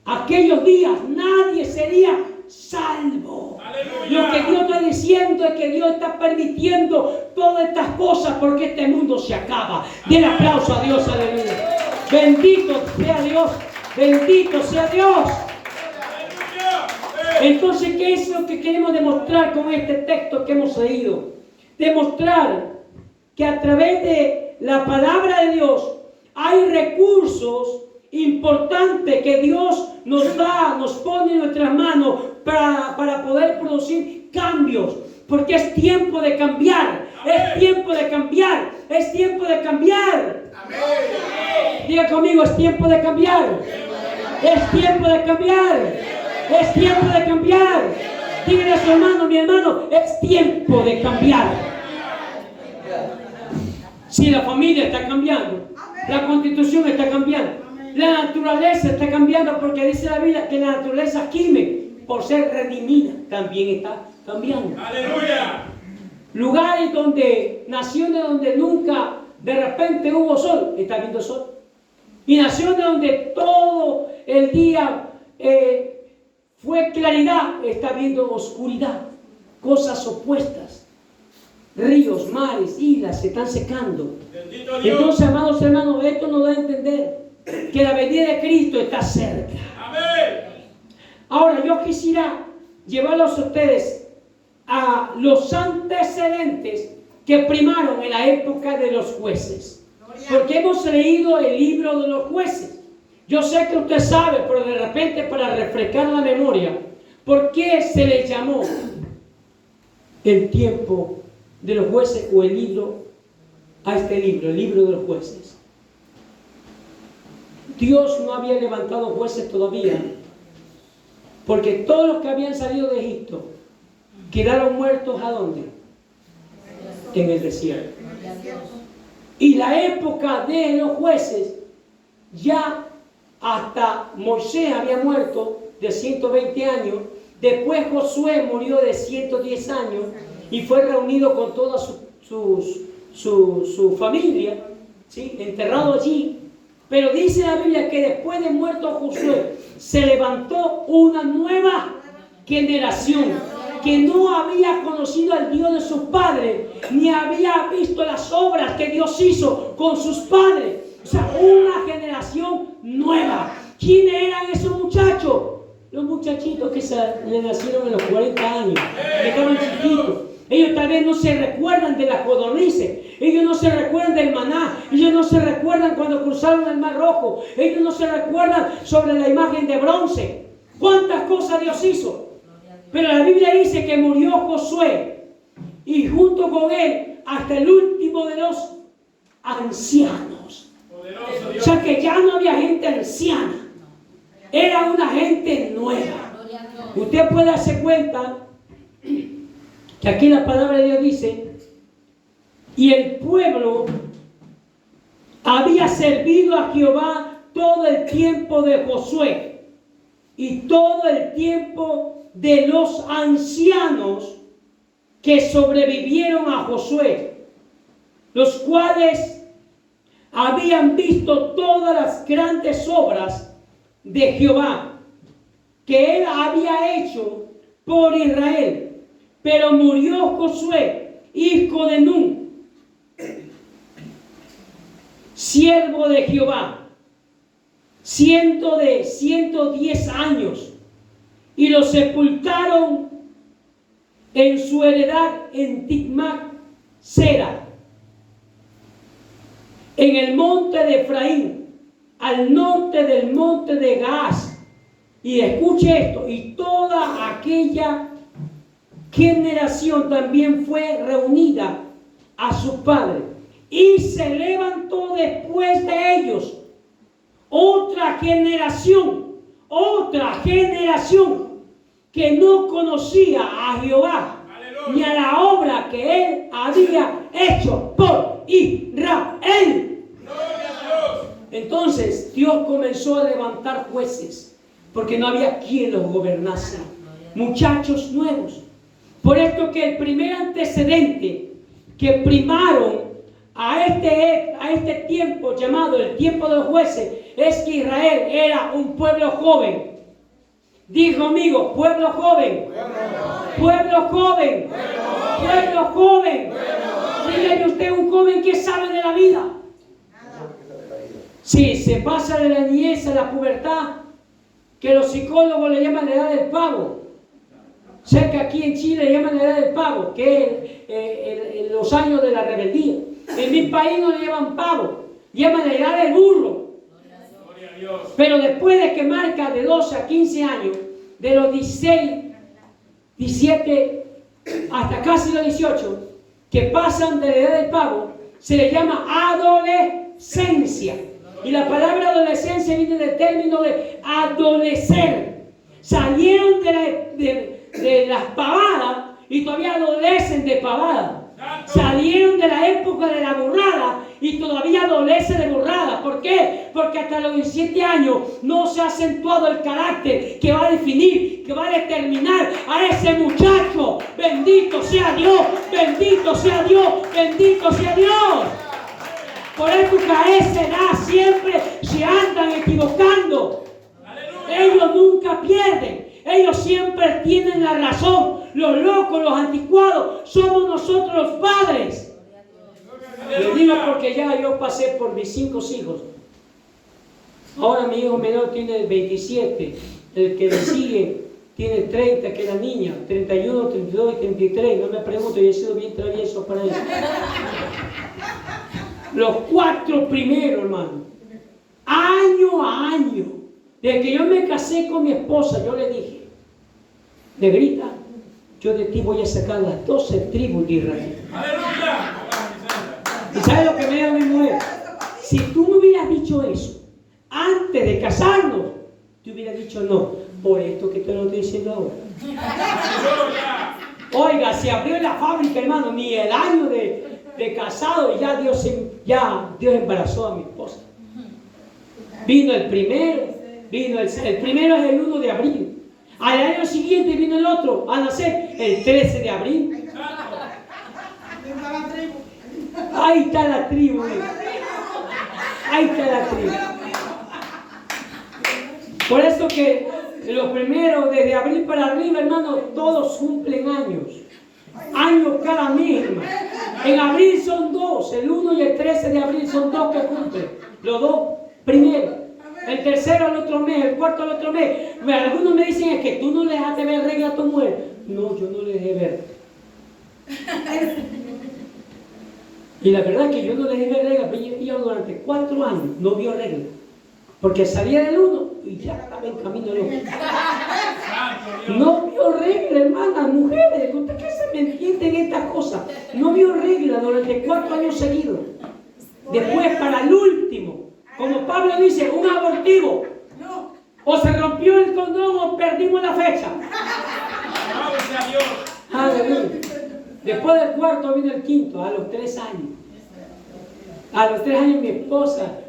aquellos días, nadie sería salvo. ¡Aleluya! Lo que Dios está diciendo es que Dios está permitiendo todas estas cosas porque este mundo se acaba. Den aplauso a Dios, aleluya. Bendito sea Dios, bendito sea Dios. Entonces, ¿qué es lo que queremos demostrar con este texto que hemos leído? Demostrar que a través de la palabra de Dios hay recursos importantes que Dios nos da, nos pone en nuestras manos para poder producir cambios. Porque es tiempo de cambiar, es tiempo de cambiar, es tiempo de cambiar. Amén. Diga conmigo, es tiempo de cambiar, es tiempo de cambiar, es tiempo de cambiar. Dígale a su hermano, mi hermano, es tiempo de cambiar. Si la familia está cambiando, la constitución está cambiando, la naturaleza está cambiando, porque dice la Biblia que la naturaleza gime por ser redimida, también está cambiando. ¡Aleluya! Lugares donde, naciones donde nunca de repente hubo sol, está viendo sol. Y naciones donde todo el día fue claridad, está viendo oscuridad. Cosas opuestas. Ríos, mares, islas se están secando. Entonces, amados hermanos, esto nos da a entender que la venida de Cristo está cerca. Amén. Ahora, yo quisiera llevarlos a ustedes a los antecedentes que primaron en la época de los jueces. Porque hemos leído el libro de los jueces. Yo sé que usted sabe, pero de repente, para refrescar la memoria, ¿por qué se le llamó el tiempo de los jueces o el libro a este libro, el libro de los jueces. Dios no había levantado jueces todavía, porque todos los que habían salido de Egipto quedaron muertos ¿a dónde? En el desierto. Y la época de los jueces, ya hasta Moisés había muerto de 120 años, después Josué murió de 110 años y fue reunido con toda su familia, ¿sí? Enterrado allí. Pero dice la Biblia que después de muerto Josué se levantó una nueva generación que no había conocido al Dios de sus padres, ni había visto las obras que Dios hizo con sus padres. O sea, una generación nueva. ¿Quiénes eran esos muchachos? Los muchachitos que le nacieron en los 40 años, que estaban chiquitos. Ellos tal vez no se recuerdan de las codornices, ellos no se recuerdan del maná, ellos no se recuerdan cuando cruzaron el Mar Rojo, ellos no se recuerdan sobre la imagen de bronce. ¿Cuántas cosas Dios hizo? Pero la Biblia dice que murió Josué y junto con él hasta el último de los ancianos. O sea que ya no había gente anciana, era una gente nueva. Usted puede darse cuenta que aquí la palabra de Dios dice: y el pueblo había servido a Jehová todo el tiempo de Josué y todo el tiempo de los ancianos que sobrevivieron a Josué, los cuales habían visto todas las grandes obras de Jehová que él había hecho por Israel. Pero murió Josué, hijo de Nun, siervo de Jehová, siendo de 110 años, y lo sepultaron en su heredad en Timnat-Sera, en el monte de Efraín, al norte del monte de Gaas. Y escuche esto: y toda aquella generación también fue reunida a su padre, y se levantó después de ellos otra generación que no conocía a Jehová, aleluya, ni a la obra que él había hecho por Israel. Entonces Dios comenzó a levantar jueces, porque no había quien los gobernase, muchachos nuevos. Por esto que el primer antecedente que primaron a este tiempo llamado el tiempo de los jueces es que Israel era un pueblo joven. Dijo conmigo: pueblo joven, pueblo joven, pueblo joven. Dígale usted un joven que sabe de la vida. Sí, se pasa de la niñez a la pubertad, que los psicólogos le llaman la edad del pavo. Sé que aquí en Chile le llaman la edad del pavo, que es los años de la rebeldía. En mi país no le llaman pavo, llaman la edad del burro. Pero después de que marca de 12 a 15 años, de los 16, 17 hasta casi los 18, que pasan de la edad del pavo, se le llama adolescencia. Y la palabra adolescencia viene del término de adolecer. Salieron de las pavadas y todavía adolecen de pavada. Salieron de la época de la burrada y todavía adolecen de burrada. ¿Por qué? Porque hasta los 17 años no se ha acentuado el carácter que va a definir, que va a determinar a ese muchacho. Bendito sea Dios, bendito sea Dios, bendito sea Dios. Por eso que a esa edad siempre se andan equivocando. Ellos nunca pierden. Ellos siempre tienen la razón. Los locos, los anticuados, somos nosotros los padres. Les digo porque ya yo pasé por mis 5 hijos. Ahora mi hijo menor tiene 27. El que le sigue tiene 30, que es la niña. 31, 32 y 33. No me pregunto, yo he sido bien travieso para ellos. Los 4 primeros, hermano. Año a año. Desde que yo me casé con mi esposa, yo le dije: negrita, yo de ti voy a sacar las 12 tribus de Israel. ¿Y sabes lo que me dijo mi mujer? Si tú me hubieras dicho eso antes de casarnos, te hubieras dicho no, por esto que te lo estoy diciendo ahora. Oiga, se abrió la fábrica, hermano, ni el año de casado, ya Dios embarazó a mi esposa. Vino el primero, el primero es el 1 de abril. Al año siguiente vino el otro a nacer el 13 de abril. Ahí está la tribu. Ahí está la tribu. Por eso que los primeros, desde abril para arriba, hermano, todos cumplen años. Años cada mes, hermano. En abril son 2, el 1 y el 13 de abril son 2 que cumplen. Los 2 primeros. El tercero al otro mes, el cuarto al otro mes. Algunos me dicen, es que tú no le dejaste ver regla a tu mujer. No, yo no le dejé ver. Y la verdad es que yo no le dejé ver regla, pero ella durante 4 años no vio regla. Porque salía del 1 y ya estaba en camino del otro. No vio regla, hermanas, mujeres. ¿Usted qué se me entiende en estas cosas? No vio regla durante 4 años seguidos. Después, para el último, como Pablo dice, un abortivo. O se rompió el condón o perdimos la fecha. Aleluya. Después del cuarto vino el quinto, a los 3 años. A los 3 años mi esposa,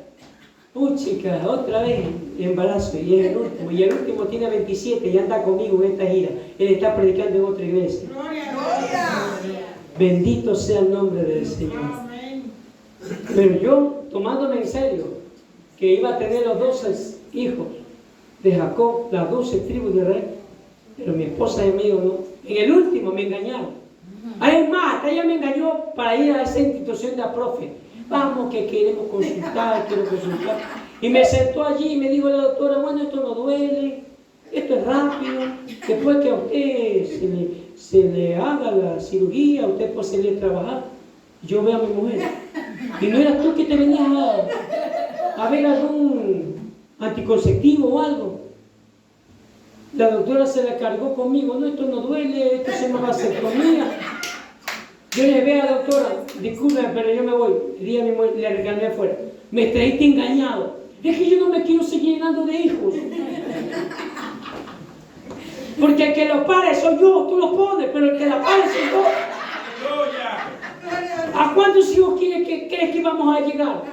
chica, otra vez embarazo, y es el último. Y el último tiene 27 y anda conmigo en esta gira. Él está predicando en otra iglesia. Bendito sea el nombre del Señor. Pero yo, tomándome en serio, que iba a tener los 12 hijos de Jacob, las 12 tribus de Israel, pero mi esposa y mi amigo no. En el último me engañaron. Es más, ella me engañó para ir a esa institución de APROFE. Vamos, que queremos consultar, quiero consultar. Y me sentó allí y me dijo la doctora, bueno, esto no duele, esto es rápido. Después que a usted se le haga la cirugía, usted puede salir a trabajar. Yo veo a mi mujer. Y no eras tú que te venías a ver algún anticonceptivo o algo. La doctora se la cargó conmigo. No, esto no duele, esto se me va a hacer comida. Yo le veo a la doctora, disculpen, pero yo me voy. El día mismo le reclamé afuera. Me traíste engañado. Es que yo no me quiero seguir llenando de hijos. Porque el que los pare soy yo, tú los pones, pero el que la pare soy yo. ¿A cuántos hijos crees que vamos a llegar?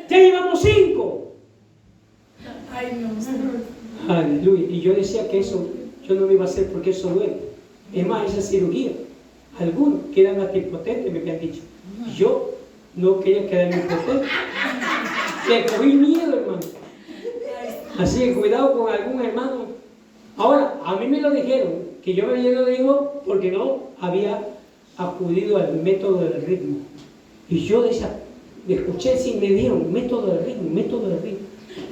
Ya llevamos 5. Aleluya. Y yo decía que eso yo no me iba a hacer porque eso duele. Es más, esa cirugía, algunos quedan hasta impotentes, me habían dicho. Yo no quería quedarme impotente. Le cogí miedo, hermano. Así que cuidado con algún hermano. Ahora, a mí me lo dijeron, que yo me lleno de hijos porque no había acudido al método del ritmo. Y yo decía, escuché si me dieron método del ritmo.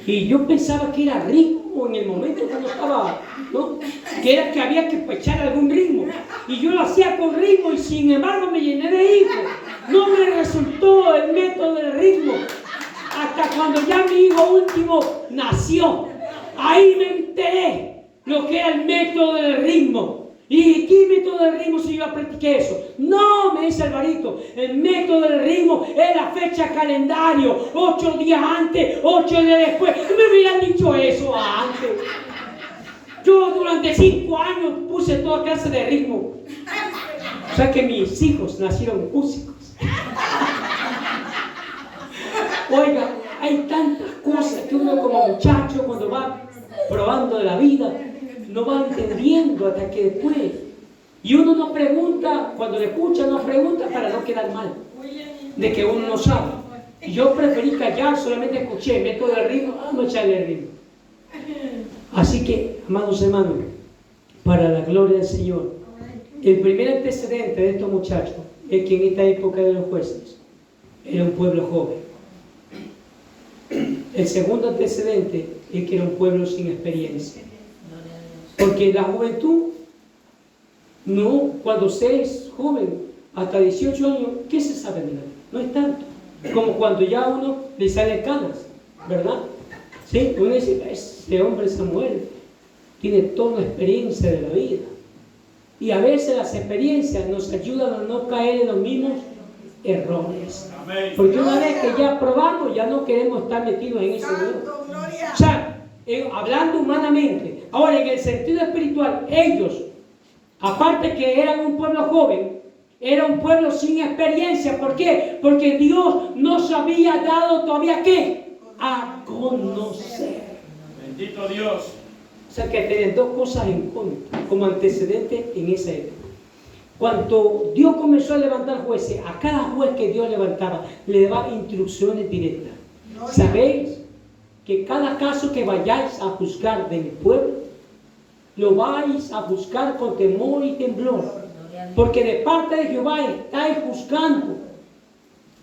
Y yo pensaba que era ritmo en el momento cuando estaba, ¿no? Que era que había que echar algún ritmo. Y yo lo hacía con ritmo y sin embargo me llené de hijos. No me resultó el método del ritmo. Hasta cuando ya mi hijo último nació. Ahí me enteré lo que era el método del ritmo. ¿Y qué método del ritmo si yo practiqué eso? No, me dice Alvarito, el método del ritmo es la fecha calendario, 8 días antes, 8 días después. Me hubieran dicho eso antes. Yo durante 5 años puse toda clase de ritmo. O sea que mis hijos nacieron músicos. Oiga, hay tantas cosas que uno como muchacho cuando va probando de la vida no va entendiendo hasta que después. Y uno no pregunta, cuando le escucha no pregunta para no quedar mal, de que uno no sabe. Y yo preferí callar, solamente escuché, método del ritmo, vamos a echarle el ritmo. Así que, amados hermanos, para la gloria del Señor, el primer antecedente de estos muchachos es que en esta época de los jueces era un pueblo joven. El segundo antecedente es que era un pueblo sin experiencia. Porque la juventud, no, cuando se es joven, hasta 18 años, ¿qué se sabe de la vida? No es tanto. Como cuando ya a uno le salen canas, ¿verdad? Sí, uno dice, este hombre Samuel tiene toda la experiencia de la vida. Y a veces las experiencias nos ayudan a no caer en los mismos errores. Porque una vez que ya probamos, ya no queremos estar metidos en eso. O sea, hablando humanamente. Ahora, en el sentido espiritual, ellos, aparte que eran un pueblo joven, era un pueblo sin experiencia. ¿Por qué? Porque Dios nos había dado todavía ¿qué? A conocer.
Bendito Dios.
O sea que tienen dos cosas en contra, como antecedente en esa época. Cuando Dios comenzó a levantar jueces, a cada juez que Dios levantaba, le daba instrucciones directas. ¿Sabéis que cada caso que vayáis a juzgar de mi pueblo, lo vais a juzgar con temor y temblor? Porque de parte de Jehová estáis juzgando.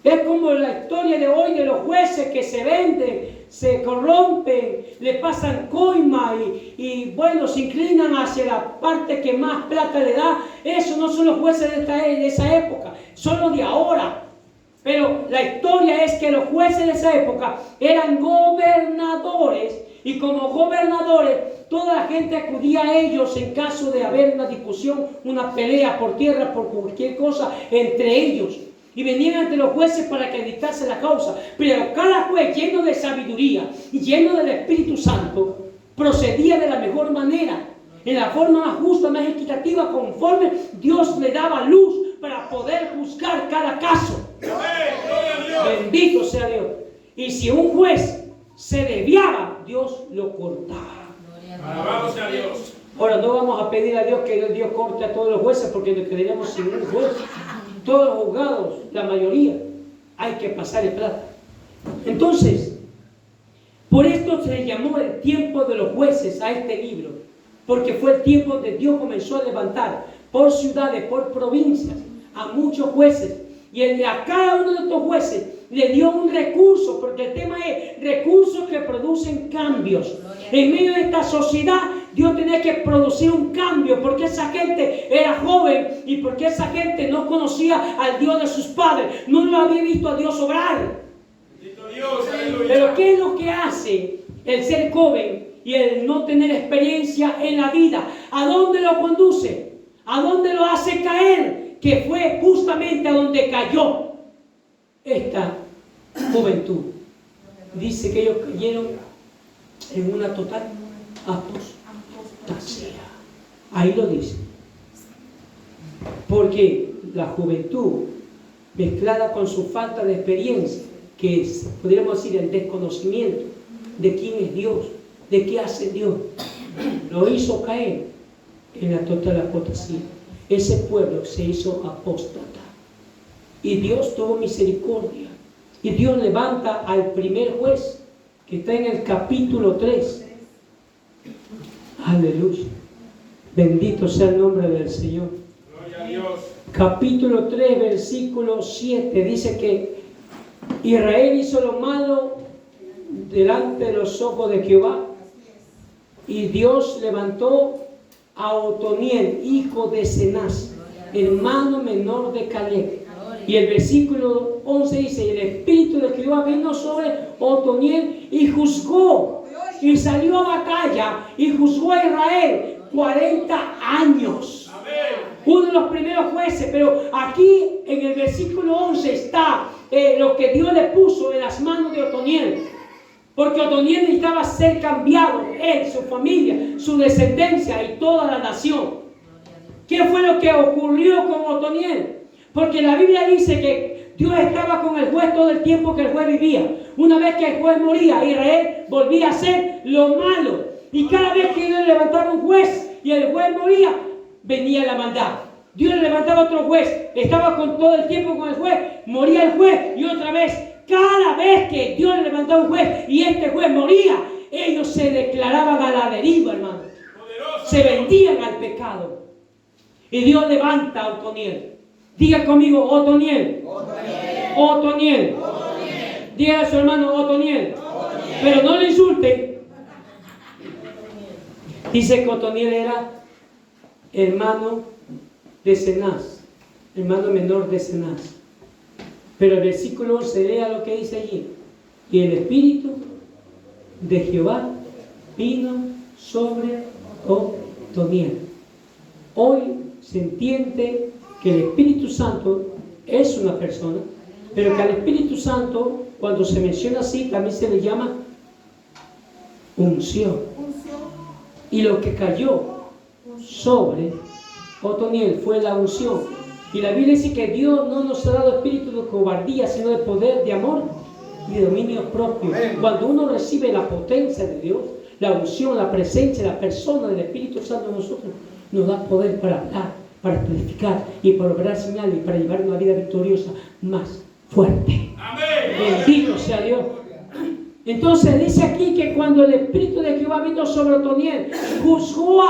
Es como la historia de hoy de los jueces que se venden, se corrompen, le pasan coima y bueno, se inclinan hacia la parte que más plata le da. Eso no son los jueces de esa época, son los de ahora. Pero la historia es que los jueces de esa época eran gobernadores, y como gobernadores toda la gente acudía a ellos en caso de haber una discusión, una pelea por tierra, por cualquier cosa entre ellos. Y venían ante los jueces para que dictase la causa. Pero cada juez, lleno de sabiduría y lleno del Espíritu Santo, procedía de la mejor manera, en la forma más justa, más equitativa, conforme Dios le daba luz para poder juzgar cada caso. Bendito sea Dios. Y si un juez se desviaba, Dios lo cortaba.
Alabado sea Dios.
Ahora, no vamos a pedir a Dios que Dios corte a todos los jueces, porque nos quedaríamos sin un juez. Todos los juzgados, la mayoría, hay que pasar el plata. Entonces, por esto se le llamó el tiempo de los jueces a este libro, porque fue el tiempo donde Dios comenzó a levantar por ciudades, por provincias, a muchos jueces. Y a cada uno de estos jueces le dio un recurso, porque el tema es recursos que producen cambios. En medio de esta sociedad, Dios tenía que producir un cambio, porque esa gente era joven y porque esa gente no conocía al Dios de sus padres, no lo había visto a Dios obrar.
Bendito Dios, aleluya.
Pero ¿qué es lo que hace el ser joven y el no tener experiencia en la vida? ¿A dónde lo conduce? ¿A dónde lo hace caer? Que fue justamente a donde cayó esta juventud. Dice que ellos cayeron en una total apostasía. Ahí lo dice. Porque la juventud, mezclada con su falta de experiencia, que es, podríamos decir, el desconocimiento de quién es Dios, de qué hace Dios, lo hizo caer en la total apostasía. Ese pueblo se hizo apóstata. Y Dios tuvo misericordia. Y Dios levanta al primer juez, que está en el capítulo 3. Aleluya. Bendito sea el nombre del Señor.
Gloria a Dios.
Capítulo 3, versículo 7. Dice que Israel hizo lo malo delante de los ojos de Jehová. Y Dios levantó a Otoniel, hijo de Cenaz, hermano menor de Caleb. Y el versículo 11 dice: el espíritu de Jehová vino sobre Otoniel y juzgó, y salió a batalla y juzgó a Israel 40 años. Uno de los primeros jueces. Pero aquí en el versículo 11 está lo que Dios le puso en las manos de Otoniel. Porque Otoniel necesitaba ser cambiado, él, su familia, su descendencia y toda la nación. ¿Qué fue lo que ocurrió con Otoniel? Porque la Biblia dice que Dios estaba con el juez todo el tiempo que el juez vivía. Una vez que el juez moría, Israel volvía a hacer lo malo. Y cada vez que Dios levantaba un juez y el juez moría, venía la maldad. Dios le levantaba otro juez, estaba con todo el tiempo con el juez, moría el juez y otra vez. Cada vez que Dios le levantaba un juez y este juez moría, ellos se declaraban a la deriva, hermano. Se vendían al pecado. Y Dios levanta a Otoniel. Diga conmigo, Otoniel. Otoniel. Diga a su hermano, Otoniel. Pero no le insulten. Dice que Otoniel era hermano de Cenaz, hermano menor de Cenaz. Pero el versículo 11, lea lo que dice allí. Y el espíritu de Jehová vino sobre Otoniel. Hoy se entiende que el Espíritu Santo es una persona, pero que al Espíritu Santo, cuando se menciona así, también se le llama unción. Y lo que cayó sobre Otoniel fue la unción. Y la Biblia dice que Dios no nos ha dado espíritu de cobardía, sino de poder, de amor y de dominio propio. Cuando uno recibe la potencia de Dios, la unción, la presencia, la persona del Espíritu Santo en nosotros, nos da poder para hablar, para predicar y para obrar señales y para llevar una vida victoriosa más fuerte.
Amén.
Bendito sea Dios. Entonces dice aquí que cuando el Espíritu de Jehová vino sobre Otoniel, juzgó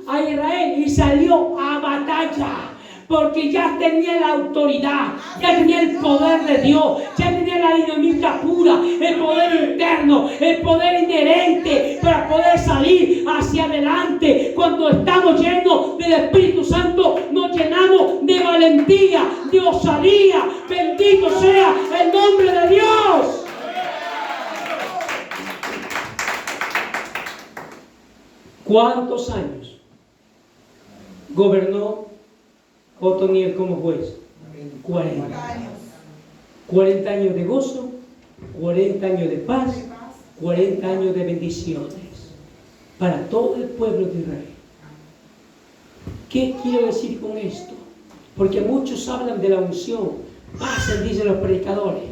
a Israel y salió a batalla. Porque ya tenía la autoridad, ya tenía el poder de Dios, ya tenía la dinamita pura, el poder interno, el poder inherente para poder salir hacia adelante. Cuando estamos llenos del Espíritu Santo, nos llenamos de valentía, de osadía. Bendito sea el nombre de Dios. ¿Cuántos años gobernó Otoniel como juez? 40. 40 años de gozo, 40 años de paz, 40 años de bendiciones para todo el pueblo de Israel. ¿Qué quiero decir con esto? Porque muchos hablan de la unción. Pasen, dicen los predicadores,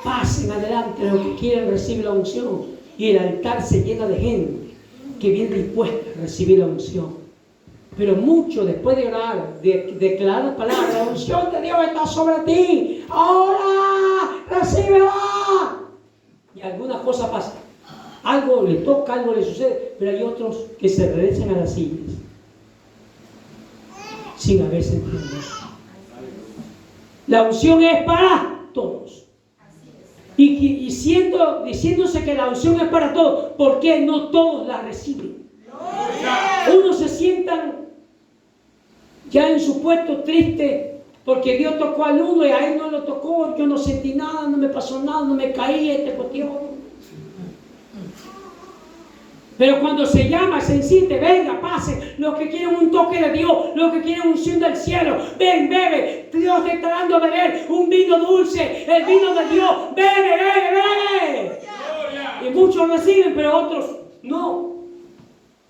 pasen adelante los que quieren recibir la unción. Y el altar se llena de gente que viene dispuesta a recibir la unción. Pero muchos, después de orar, de declarar la palabra, la unción de Dios está sobre ti. Ahora, recíbela. Y algunas cosas pasan. Algo le toca, algo le sucede, pero hay otros que se regresan a las sillas sin haber sentido nada. La unción es para todos. Y diciéndose que la unción es para todos, ¿por qué no todos la reciben? Unos se sientan ya en su puesto triste porque Dios tocó al uno y a él no lo tocó. Yo no sentí nada, no me pasó nada, no me caí este cuestión. Pero cuando se llama, se insiste, venga, pase. Los que quieren un toque de Dios, los que quieren unción del cielo, ven, bebe. Dios te está dando a beber un vino dulce, el vino de Dios. Bebe, bebe, bebe. Y muchos reciben, pero otros no.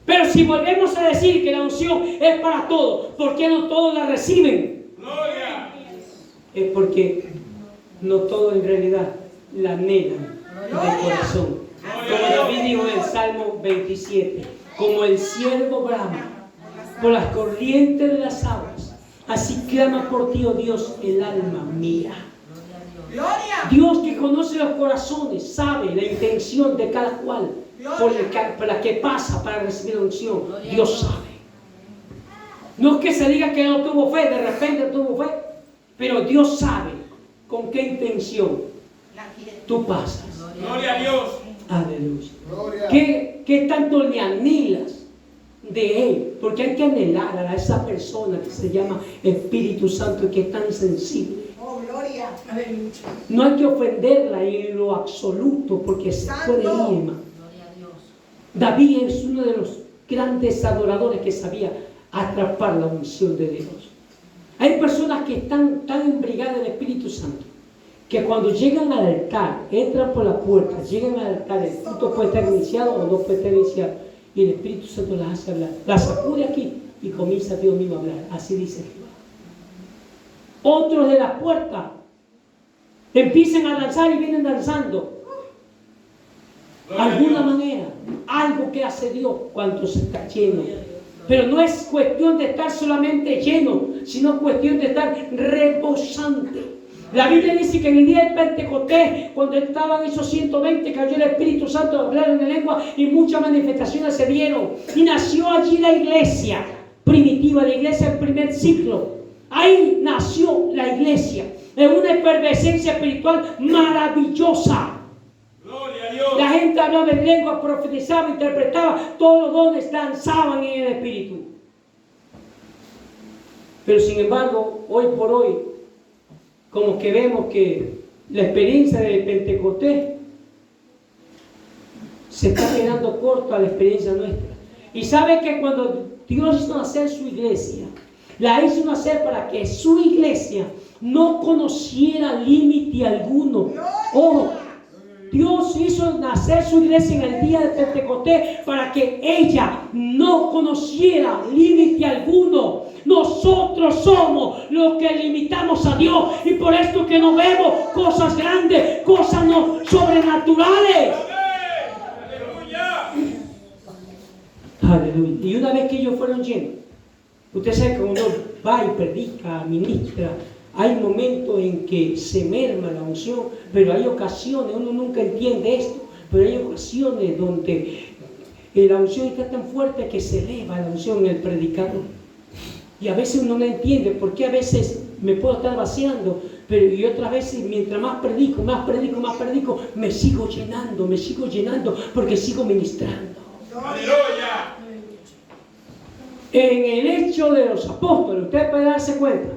Pero si volvemos a decir que la unción es para todos, ¿por qué no todos la reciben?
Gloria.
Es porque no todos en realidad la anhelan de corazón. Como David dijo en el Salmo 27, como el ciervo brama por las corrientes de las aguas, así clama por ti, oh Dios, el alma mía. Dios que conoce los corazones, sabe la intención de cada cual, por la que pasa para recibir la unción. Dios sabe. No es que se diga que no tuvo fe, de repente tuvo fe, pero Dios sabe con qué intención tú pasas.
Gloria a Dios.
Aleluya. ¿Qué tanto le anhelas de Él? Porque hay que anhelar a esa persona que se llama Espíritu Santo y que es tan sensible. No hay que ofenderla en lo absoluto porque se puede ir, hermano. David es uno de los grandes adoradores que sabía atrapar la unción de Dios. Hay personas que están tan embriagadas del Espíritu Santo que cuando llegan al altar, entran por la puerta, llegan al altar, el culto puede estar iniciado o no puede estar iniciado, y el Espíritu Santo las hace hablar, las sacude aquí y comienza Dios mismo a hablar. Así dice Jehová. Otros de la puerta empiezan a danzar y vienen danzando. Alguna manera, algo que hace Dios cuando se está lleno. Pero no es cuestión de estar solamente lleno, sino cuestión de estar rebosante. La Biblia dice que en el día del Pentecostés, cuando estaban esos 120, cayó el Espíritu Santo, hablaron en lengua y muchas manifestaciones se dieron. Y nació allí la iglesia primitiva, la iglesia del primer ciclo. Ahí nació la iglesia, en una efervescencia espiritual maravillosa.
Gloria a Dios.
La gente hablaba en lengua, profetizaba, interpretaba, todos los dones danzaban en el Espíritu. Pero sin embargo, hoy por hoy, como que vemos que la experiencia del Pentecostés se está quedando corta a la experiencia nuestra. Y sabe que cuando Dios hizo nacer su iglesia, La hizo nacer para que su iglesia no conociera límite alguno. Ojo, Dios hizo nacer su iglesia en el día de Pentecostés para que ella no conociera límite alguno. Nosotros somos los que limitamos a Dios, y por esto que no vemos cosas grandes, cosas no sobrenaturales. Aleluya. Y una vez que ellos fueron llenos, usted sabe que uno va y predica, ministra, hay momentos en que se merma la unción, pero hay ocasiones, uno nunca entiende esto, pero hay ocasiones donde la unción está tan fuerte que se eleva la unción en el predicador. Y a veces uno no entiende por qué a veces me puedo estar vaciando, pero y otras veces mientras más predico, me sigo llenando, porque sigo ministrando.
¡Aleluya!
En el hecho de los apóstoles, usted puede darse cuenta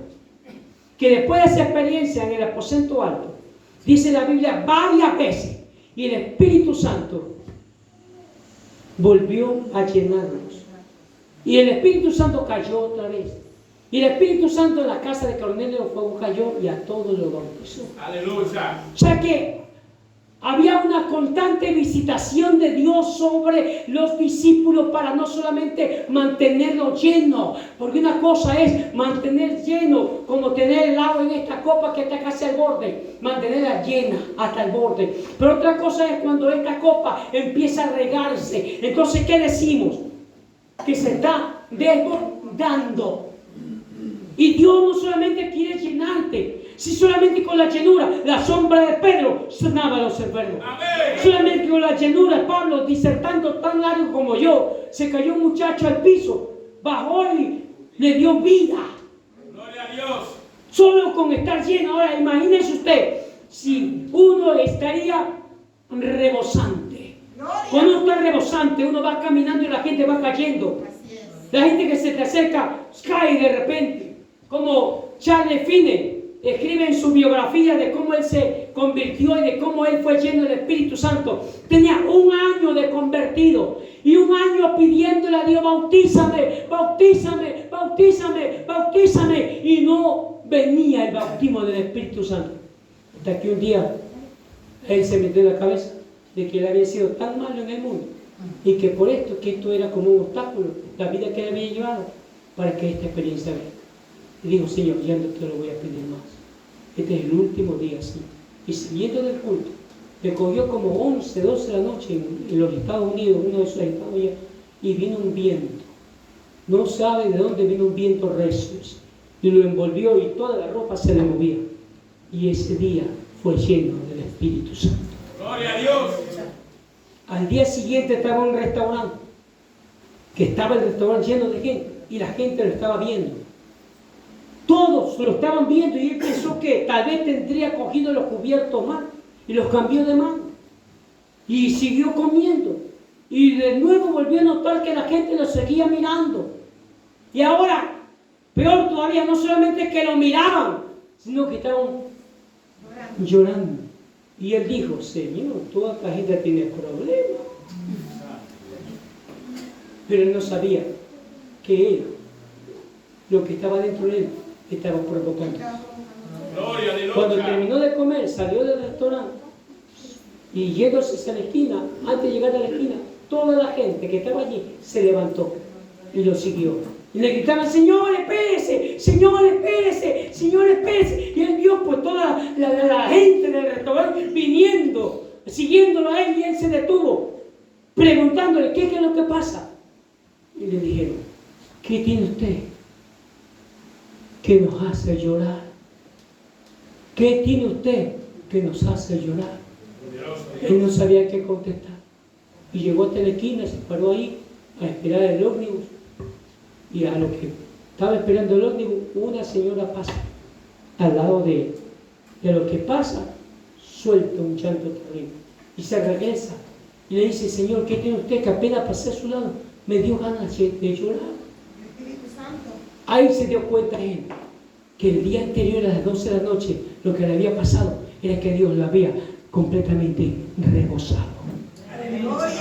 que después de esa experiencia en el aposento alto, dice la Biblia varias veces, y el Espíritu Santo volvió a llenarlos. Y el Espíritu Santo cayó otra vez. Y el Espíritu Santo en la casa de Cornelio Fuego cayó y a todos los bautizó.
¡Aleluya!
O sea que había una constante visitación de Dios sobre los discípulos para no solamente mantenerlos llenos, porque una cosa es mantener lleno, como tener el agua en esta copa que está casi al borde, mantenerla llena hasta el borde. Pero otra cosa es cuando esta copa empieza a regarse. Entonces, ¿qué decimos? Que se está desbordando. Y Dios no solamente quiere llenarte, si solamente con la llenura, la sombra de Pedro sanaba a los enfermos. Amén. Solamente con la llenura, Pablo, disertando tan largo como yo, se cayó un muchacho al piso, bajó y le dio vida.
Gloria a Dios.
Solo con estar lleno. Ahora imagínese usted, si uno estaría rebosante. Cuando uno está rebosante, uno va caminando y la gente va cayendo. La gente que se te acerca cae de repente. Como Charles Finney escribe en su biografía de cómo él se convirtió y de cómo él fue lleno del Espíritu Santo. Tenía 1 año de convertido y 1 año pidiéndole a Dios: bautízame, bautízame, bautízame, bautízame. Y no venía el bautismo del Espíritu Santo. Hasta que un día él se metió en la cabeza de que él había sido tan malo en el mundo y que por esto, que esto era como un obstáculo, la vida que él había llevado, para que esta experiencia venga. Y dijo: Señor, ya no te lo voy a pedir más. Este es el último día, Señor. Y siguiendo del culto, le cogió como 11, 12 de la noche en los Estados Unidos, uno de esos estados allá, y vino un viento. No sabe de dónde vino un viento recio. Y lo envolvió y toda la ropa se le movía. Y ese día fue lleno del Espíritu Santo.
¡Gloria a Dios!
Al día siguiente estaba en un restaurante, que estaba el restaurante lleno de gente, y la gente lo estaba viendo. Todos lo estaban viendo y él pensó que tal vez tendría cogido los cubiertos mal y los cambió de mano y siguió comiendo, y de nuevo volvió a notar que la gente lo seguía mirando. Y ahora, peor todavía, no solamente que lo miraban, sino que estaban llorando. Y él dijo: Señor, toda esta gente tiene problemas. Pero él no sabía que él, lo que estaba dentro de él, estaba provocando.
Gloria a Dios.
Cuando terminó de comer, salió del restaurante y yéndose hacia la esquina, antes de llegar a la esquina, toda la gente que estaba allí se levantó y lo siguió. Y le gritaban: Señor, espérese, Señor, espérese, Señor, espérese. Y él vio pues toda la gente del restaurante viniendo, siguiéndolo a él, y él se detuvo, preguntándole: ¿qué es lo que pasa? Y le dijeron: ¿qué tiene usted que nos hace llorar? ¿Qué tiene usted que nos hace llorar? Él no sabía qué contestar. Y llegó hasta la esquina, se paró ahí a esperar el ómnibus. Y a lo que estaba esperando el ómnibus, una señora pasa al lado de él. Y a lo que pasa, suelta un llanto terrible. Y se regresa y le dice: Señor, ¿qué tiene usted? Que apenas pasé a su lado, me dio ganas de llorar. Ahí se dio cuenta él que el día anterior a las 12 de la noche lo que le había pasado era que Dios lo había completamente rebosado.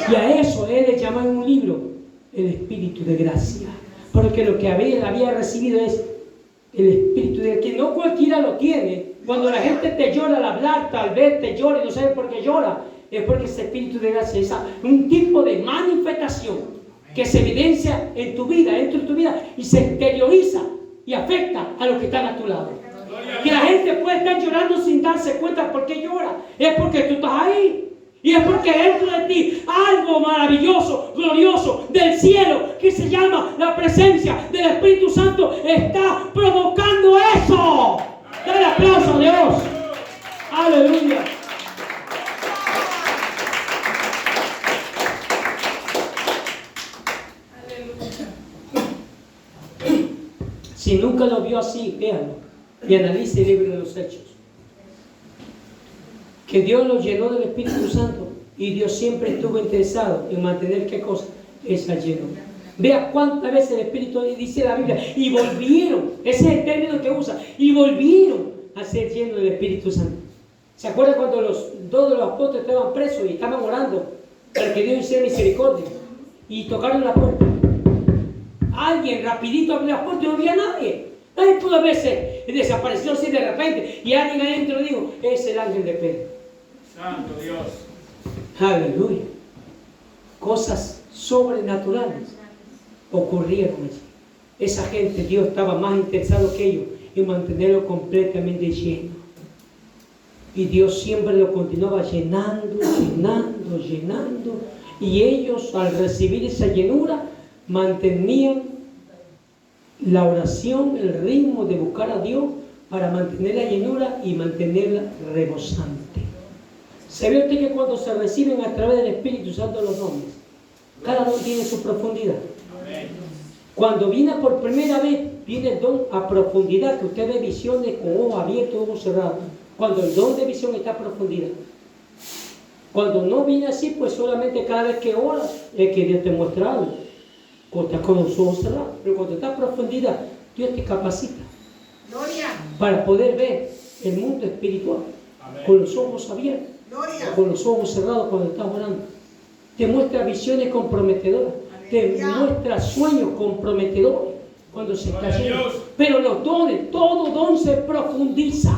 Y a eso él le llamó en un libro el Espíritu de Gracia, porque lo que él había recibido es El espíritu de que no cualquiera lo tiene. Cuando la gente te llora al hablar, tal vez te llora y no sabes por qué llora, es porque ese espíritu de gracia es un tipo de manifestación que se evidencia en tu vida, dentro de tu vida, y se exterioriza y afecta a los que están a tu lado. Que la gente puede estar llorando sin darse cuenta por qué llora. Es porque tú estás ahí. Y es porque dentro de ti algo maravilloso, glorioso del cielo, que se llama la presencia del Espíritu Santo, está provocando eso. Dale aplauso a Dios. Aleluya. Si nunca lo vio así, véanlo y analice el libro de los Hechos. Que Dios lo llenó del Espíritu Santo y Dios siempre estuvo interesado en mantener ¿qué cosa? Esa llenura. Vea cuántas veces el Espíritu dice la Biblia y volvieron, ese es el término que usa, y volvieron a ser llenos del Espíritu Santo. ¿Se acuerdan cuando todos los apóstoles estaban presos y estaban orando para que Dios hiciera misericordia? Y tocaron la puerta. Alguien rapidito abrió la puerta y no había nadie. Nadie pudo haberse desaparecido así de repente. Y alguien adentro dijo, es el ángel de Pedro.
Santo Dios.
Aleluya. Cosas sobrenaturales ocurrieron allí. Esa gente, Dios estaba más interesado que ellos en mantenerlo completamente lleno. Y Dios siempre lo continuaba llenando. Y ellos, al recibir esa llenura, mantenían la oración, el ritmo de buscar a Dios para mantener la llenura y mantenerla rebosante. ¿Se ve usted que cuando se reciben a través del Espíritu Santo los dones, cada don tiene su profundidad? Cuando viene por primera vez, viene el don a profundidad, que usted ve visiones con ojos abiertos, ojos cerrados. Cuando el don de visión está a profundidad. Cuando no viene así, pues solamente cada vez que oras es que Dios te muestra algo. Cuando estás con los ojos cerrados. Pero cuando está a profundidad, Dios te capacita para poder ver el mundo espiritual. Amén. Con los ojos abiertos, con los ojos cerrados cuando estás orando. Te muestra visiones comprometedoras. Te muestra sueños comprometedores cuando se está lleno. Pero los dones, todo don se profundiza.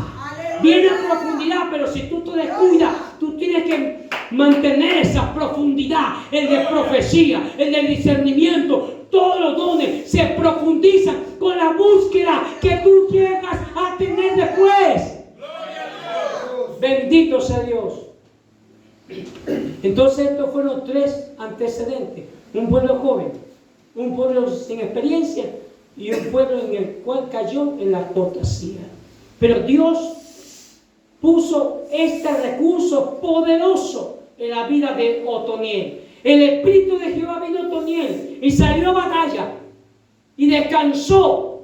Viene a profundidad, pero si tú te descuidas, tú tienes que mantener esa profundidad, el de profecía, el de discernimiento. Todos los dones se profundizan con la búsqueda que tú llegas a tener después. Bendito sea Dios. Entonces estos fueron tres antecedentes. Un pueblo joven, un pueblo sin experiencia y un pueblo en el cual cayó en la apostasía. Pero Dios puso este recurso poderoso en la vida de Otoniel. El Espíritu de Jehová vino a Otoniel y salió a batalla y descansó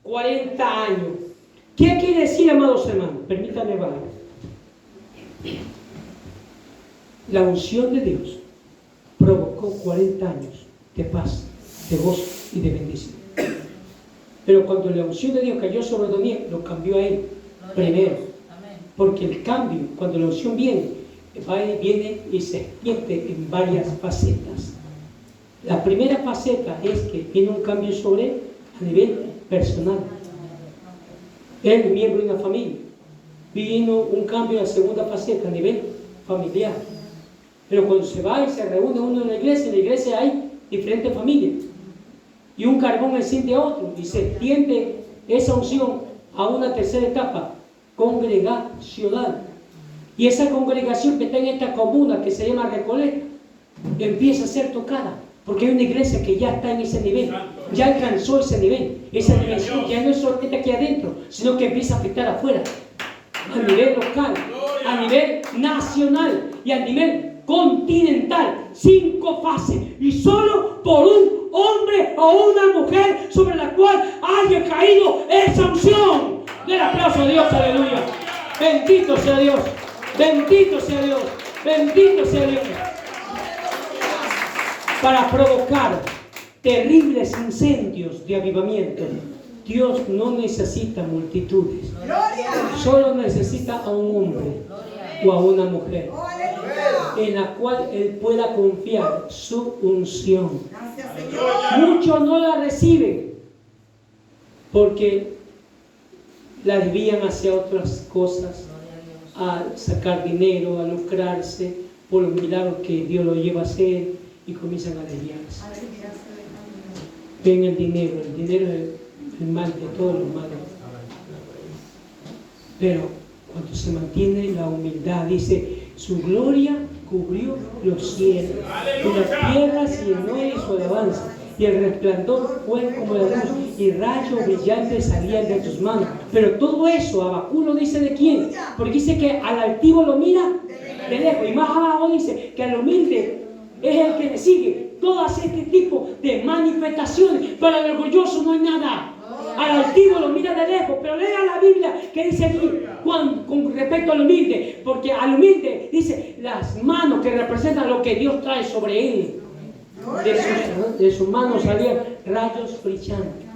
40 años. ¿Qué quiere decir, amados hermanos? Permítanme bajar. La unción de Dios provocó 40 años de paz, de gozo y de bendición. Pero cuando la unción de Dios cayó sobre Otoniel, lo cambió a él primero. Porque el cambio, cuando la unción viene y se extiende en varias facetas. La primera faceta es que viene un cambio sobre él a nivel personal. Él es miembro de una familia. Vino un cambio en la segunda faceta a nivel familiar. Pero cuando se va y se reúne uno en la iglesia hay diferentes familias. Y un carbón enciende a otro y se extiende esa unción a una tercera etapa congregacional. Y esa congregación que está en esta comuna que se llama Recoleta empieza a ser tocada porque hay una iglesia que ya está en ese nivel, ya alcanzó ese nivel, esa dimensión. Ya no es solamente aquí adentro, sino que empieza a afectar afuera, a nivel local, a nivel nacional y a nivel continental. 5 fases, y solo por un hombre o una mujer sobre la cual haya caído esa unción. Den aplauso a Dios, aleluya. Bendito sea Dios, bendito sea Dios, bendito sea Dios. Para provocar terribles incendios de avivamiento, Dios no necesita multitudes, solo necesita a un hombre o a una mujer en la cual Él pueda confiar su unción. Muchos no la reciben porque la desvían hacia otras cosas, a sacar dinero, a lucrarse por los milagros que Dios lo lleva a hacer y comienzan a desviarse. Ven el dinero es el mal de todos los males. Pero cuando se mantiene la humildad, dice, su gloria cubrió los cielos y la tierra se llenó de su alabanza. Y el resplandor fue como la luz, y rayos brillantes salían de tus manos. Pero todo eso, Habacuc lo dice de quién, porque dice que al altivo lo mira de lejos, y más abajo dice que al humilde es el que le sigue. Todas este tipo de manifestaciones, para el orgulloso no hay nada. Al altivo lo mira de lejos, pero lea la Biblia que dice aquí con respecto al humilde, porque al humilde dice las manos que representan lo que Dios trae sobre él. De sus manos salían rayos brillantes,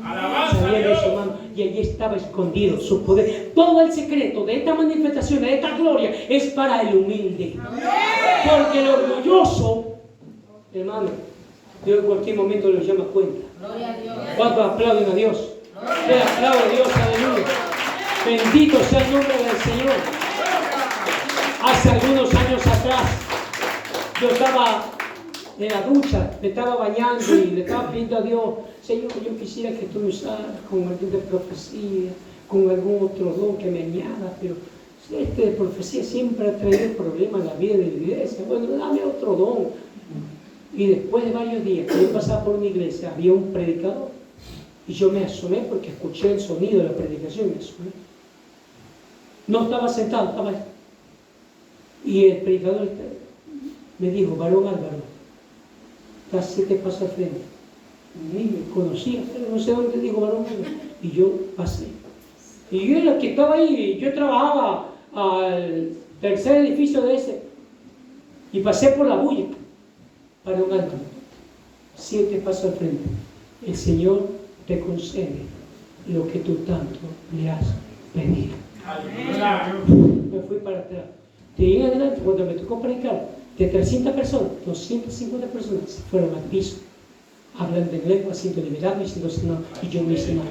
salían de su mano, y allí estaba escondido su poder. Todo el secreto de esta manifestación, de esta gloria, es para el humilde, porque el orgulloso, hermano, Dios en cualquier momento lo llama a cuenta. ¿Cuántos aplauden a Dios? Le aplaudo a Dios, aleluya. Bendito sea el nombre del Señor. Hace algunos años atrás, yo estaba en la ducha, me estaba bañando y le estaba pidiendo a Dios, Señor, yo quisiera que tú me usaras con algún de profecía, con algún otro don que me añada, pero este de profecía siempre ha traído problemas en la vida de la iglesia. Bueno, dame otro don. Y después de varios días que yo pasaba por una iglesia, había un predicador, y yo me asomé porque escuché el sonido de la predicación y me asomé. No estaba sentado, estaba ahí. Y el predicador me dijo, varón Álvaro, estás 7 pasos al frente. Y me conocía, pero no sé dónde dijo varón Álvaro. Y yo pasé. Y yo era el que estaba ahí, yo trabajaba al tercer edificio de ese. Y pasé por la bulla. Varón Álvaro, 7 pasos al frente. El Señor te concede lo que tú tanto le has pedido. Me fui para atrás. De ahí en adelante, cuando me tocó predicar, de 300 personas, 250 personas se fueron al piso, hablando en lengua, siendo liberado y siendo sanado, y yo me hice nada.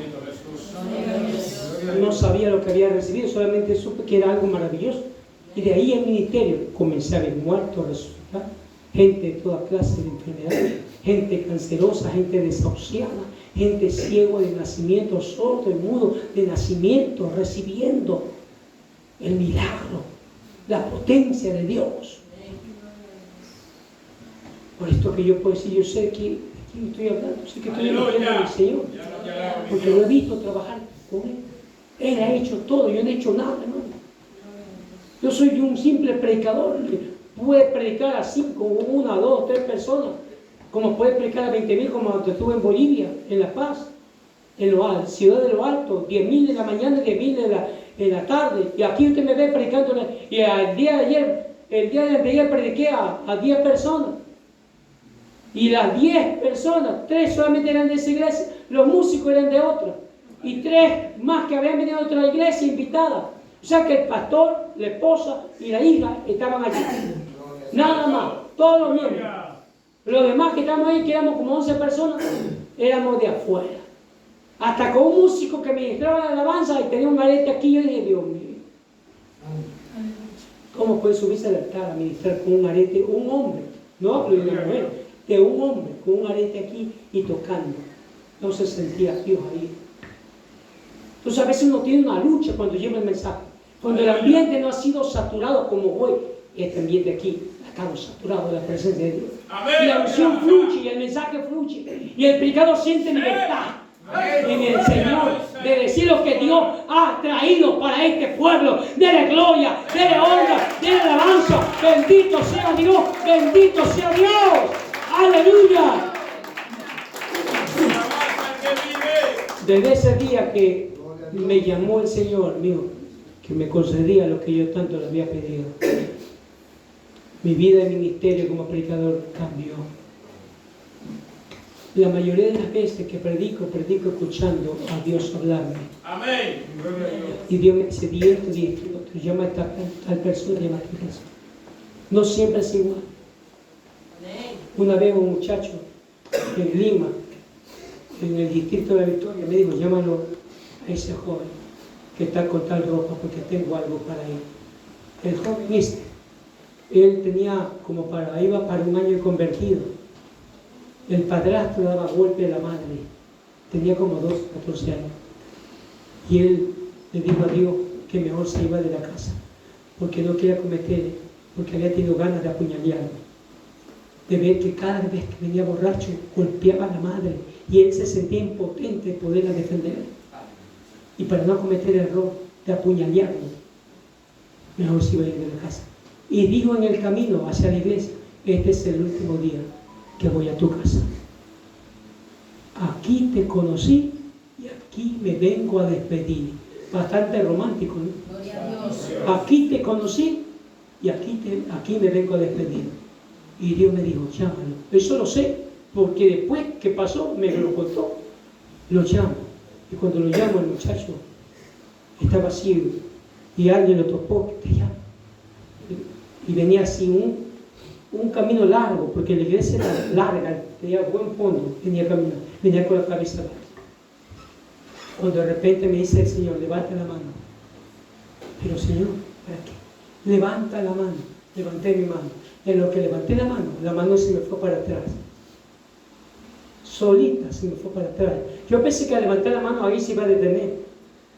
No sabía lo que había recibido, solamente supe que era algo maravilloso. Y de ahí el ministerio comencé a ver muertos, resucitar, gente de toda clase de enfermedades, gente cancerosa, gente desahuciada, gente ciego de nacimiento, sordo y mudo de nacimiento, recibiendo el milagro, la potencia de Dios. Por esto que yo puedo decir, yo sé que aquí estoy hablando, sé que estoy en la tierra del Señor, porque lo he visto trabajar con Él. Él ha hecho todo, yo no he hecho nada, hermano. Yo soy un simple predicador que puede predicar a 5, 1, 2, 3 personas, como puede predicar a 20,000, como cuando estuve en Bolivia, en La Paz, en la ciudad de Lo Alto, 10,000 en la mañana y 10,000 en la tarde. Y aquí usted me ve predicando, y el día de ayer prediqué a 10 personas. Y las 10 personas, 3 solamente eran de esa iglesia, los músicos eran de otra, y 3 más que habían venido de otra iglesia invitada. O sea que el pastor, la esposa y la hija estaban allí. Nada más, todos los miembros. Los demás que estamos ahí, que éramos como 11 personas, éramos de afuera. Hasta con un músico que ministraba la alabanza y tenía un arete aquí, yo dije, Dios mío, ¿cómo puede subirse al altar a ministrar con un arete? Un hombre, no hablo de una mujer, de un hombre con un arete aquí y tocando. No se sentía Dios ahí. Entonces a veces uno tiene una lucha cuando lleva el mensaje. Cuando el ambiente no ha sido saturado como hoy, este ambiente aquí estamos saturados de la presencia de Dios. Y la unción fluye y el mensaje fluye. Y el predicador siente libertad en el Señor de decir lo que Dios ha traído para este pueblo. Dele gloria, dele honra, dele alabanza. Bendito sea Dios, bendito sea Dios. Aleluya. Desde ese día que me llamó el Señor mío, que me concedía lo que yo tanto le había pedido, mi vida de ministerio como predicador cambió. La mayoría de las veces que predico escuchando a Dios hablarme.
Amén.
Y Dios me dice, di esto, otro. Llama a tal persona, llama a tal persona. No siempre es igual. Una vez un muchacho en Lima, en el distrito de la Victoria, me dijo, llámalo a ese joven. que está con tal ropa porque tengo algo para él. El joven él tenía iba para 1 año convertido. El padrastro daba golpe a la madre, tenía como 12, 14 años. Y él le dijo a Dios que mejor se iba de la casa, porque no quería cometer, porque había tenido ganas de apuñalarlo. De ver que cada vez que venía borracho golpeaba a la madre y él se sentía impotente de poderla defender. Y para no cometer el error de apuñalarlo, mejor se iba a ir de la casa. Y dijo en el camino hacia la iglesia: este es el último día que voy a tu casa. Aquí te conocí y aquí me vengo a despedir. Bastante romántico, ¿no?
Gloria a Dios.
Aquí te conocí y aquí me vengo a despedir. Y Dios me dijo: llámalo. Eso lo sé, porque después que pasó me lo contó. Lo llamo. Y cuando lo llamo, el muchacho estaba ciego y alguien lo topó. Te llamo. Y venía así un camino largo, porque la iglesia era larga, tenía buen fondo, venía con la cabeza larga. Cuando de repente me dice el Señor: levanta la mano. Pero Señor, ¿para qué? Levanta la mano. Levanté mi mano. En lo que levanté la mano se me fue para atrás. Solita se me fue para atrás. Yo pensé que al levantar la mano ahí se iba a detener.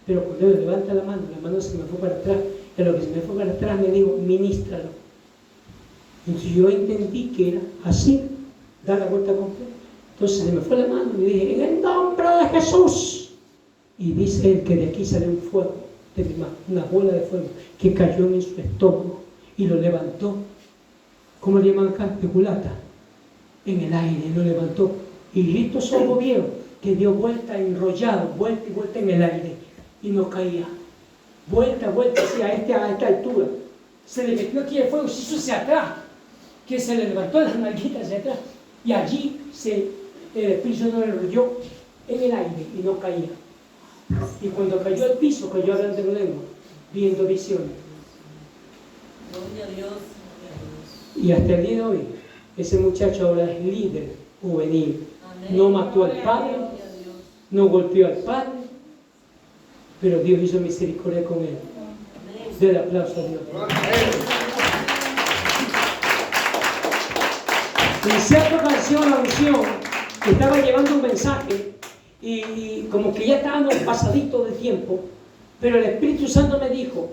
Pero cuando él levanta la mano se me fue para atrás. En lo que se me fue para atrás me dijo: ministralo. Entonces yo entendí que era así, dar la vuelta completa. Entonces se me fue la mano y le dije: en el nombre de Jesús. Y dice él que de aquí salió un fuego de mi mano, una bola de fuego que cayó en su estómago y lo levantó. ¿Cómo le llaman acá? De culata. En el aire lo levantó. Y listo solo vieron que dio vuelta enrollado, vuelta y vuelta en el aire y no caía. Vuelta, así a esta altura. Se le metió aquí el fuego y se hizo hacia atrás, que se le levantó las nalguitas hacia atrás. Y allí el espíritu no le enrolló en el aire y no caía. Y cuando cayó al piso, cayó hablando en lengua, viendo visiones.
Gloria a Dios.
Y hasta el día de hoy, ese muchacho ahora es líder juvenil. No mató al padre, no golpeó al padre, pero Dios hizo misericordia con él. Del aplauso a Dios. En cierta ocasión, la unción estaba llevando un mensaje y como que ya estábamos pasadito de tiempo, pero el Espíritu Santo me dijo: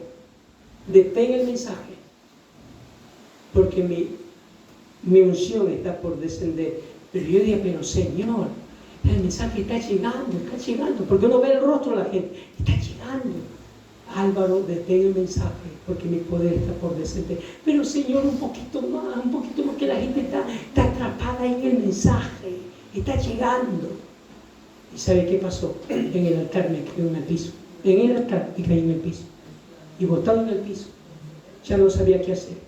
detén el mensaje, porque mi unción está por descender. Pero yo dije: pero Señor, el mensaje está llegando, porque uno ve el rostro de la gente, está llegando. Álvaro, detén el mensaje, porque mi poder está por descender. Pero Señor, un poquito más, que la gente está atrapada en el mensaje, está llegando. ¿Y sabe qué pasó? En el altar me caí en el piso. En el altar y caí en el piso. Y botado en el piso, ya no sabía qué hacer.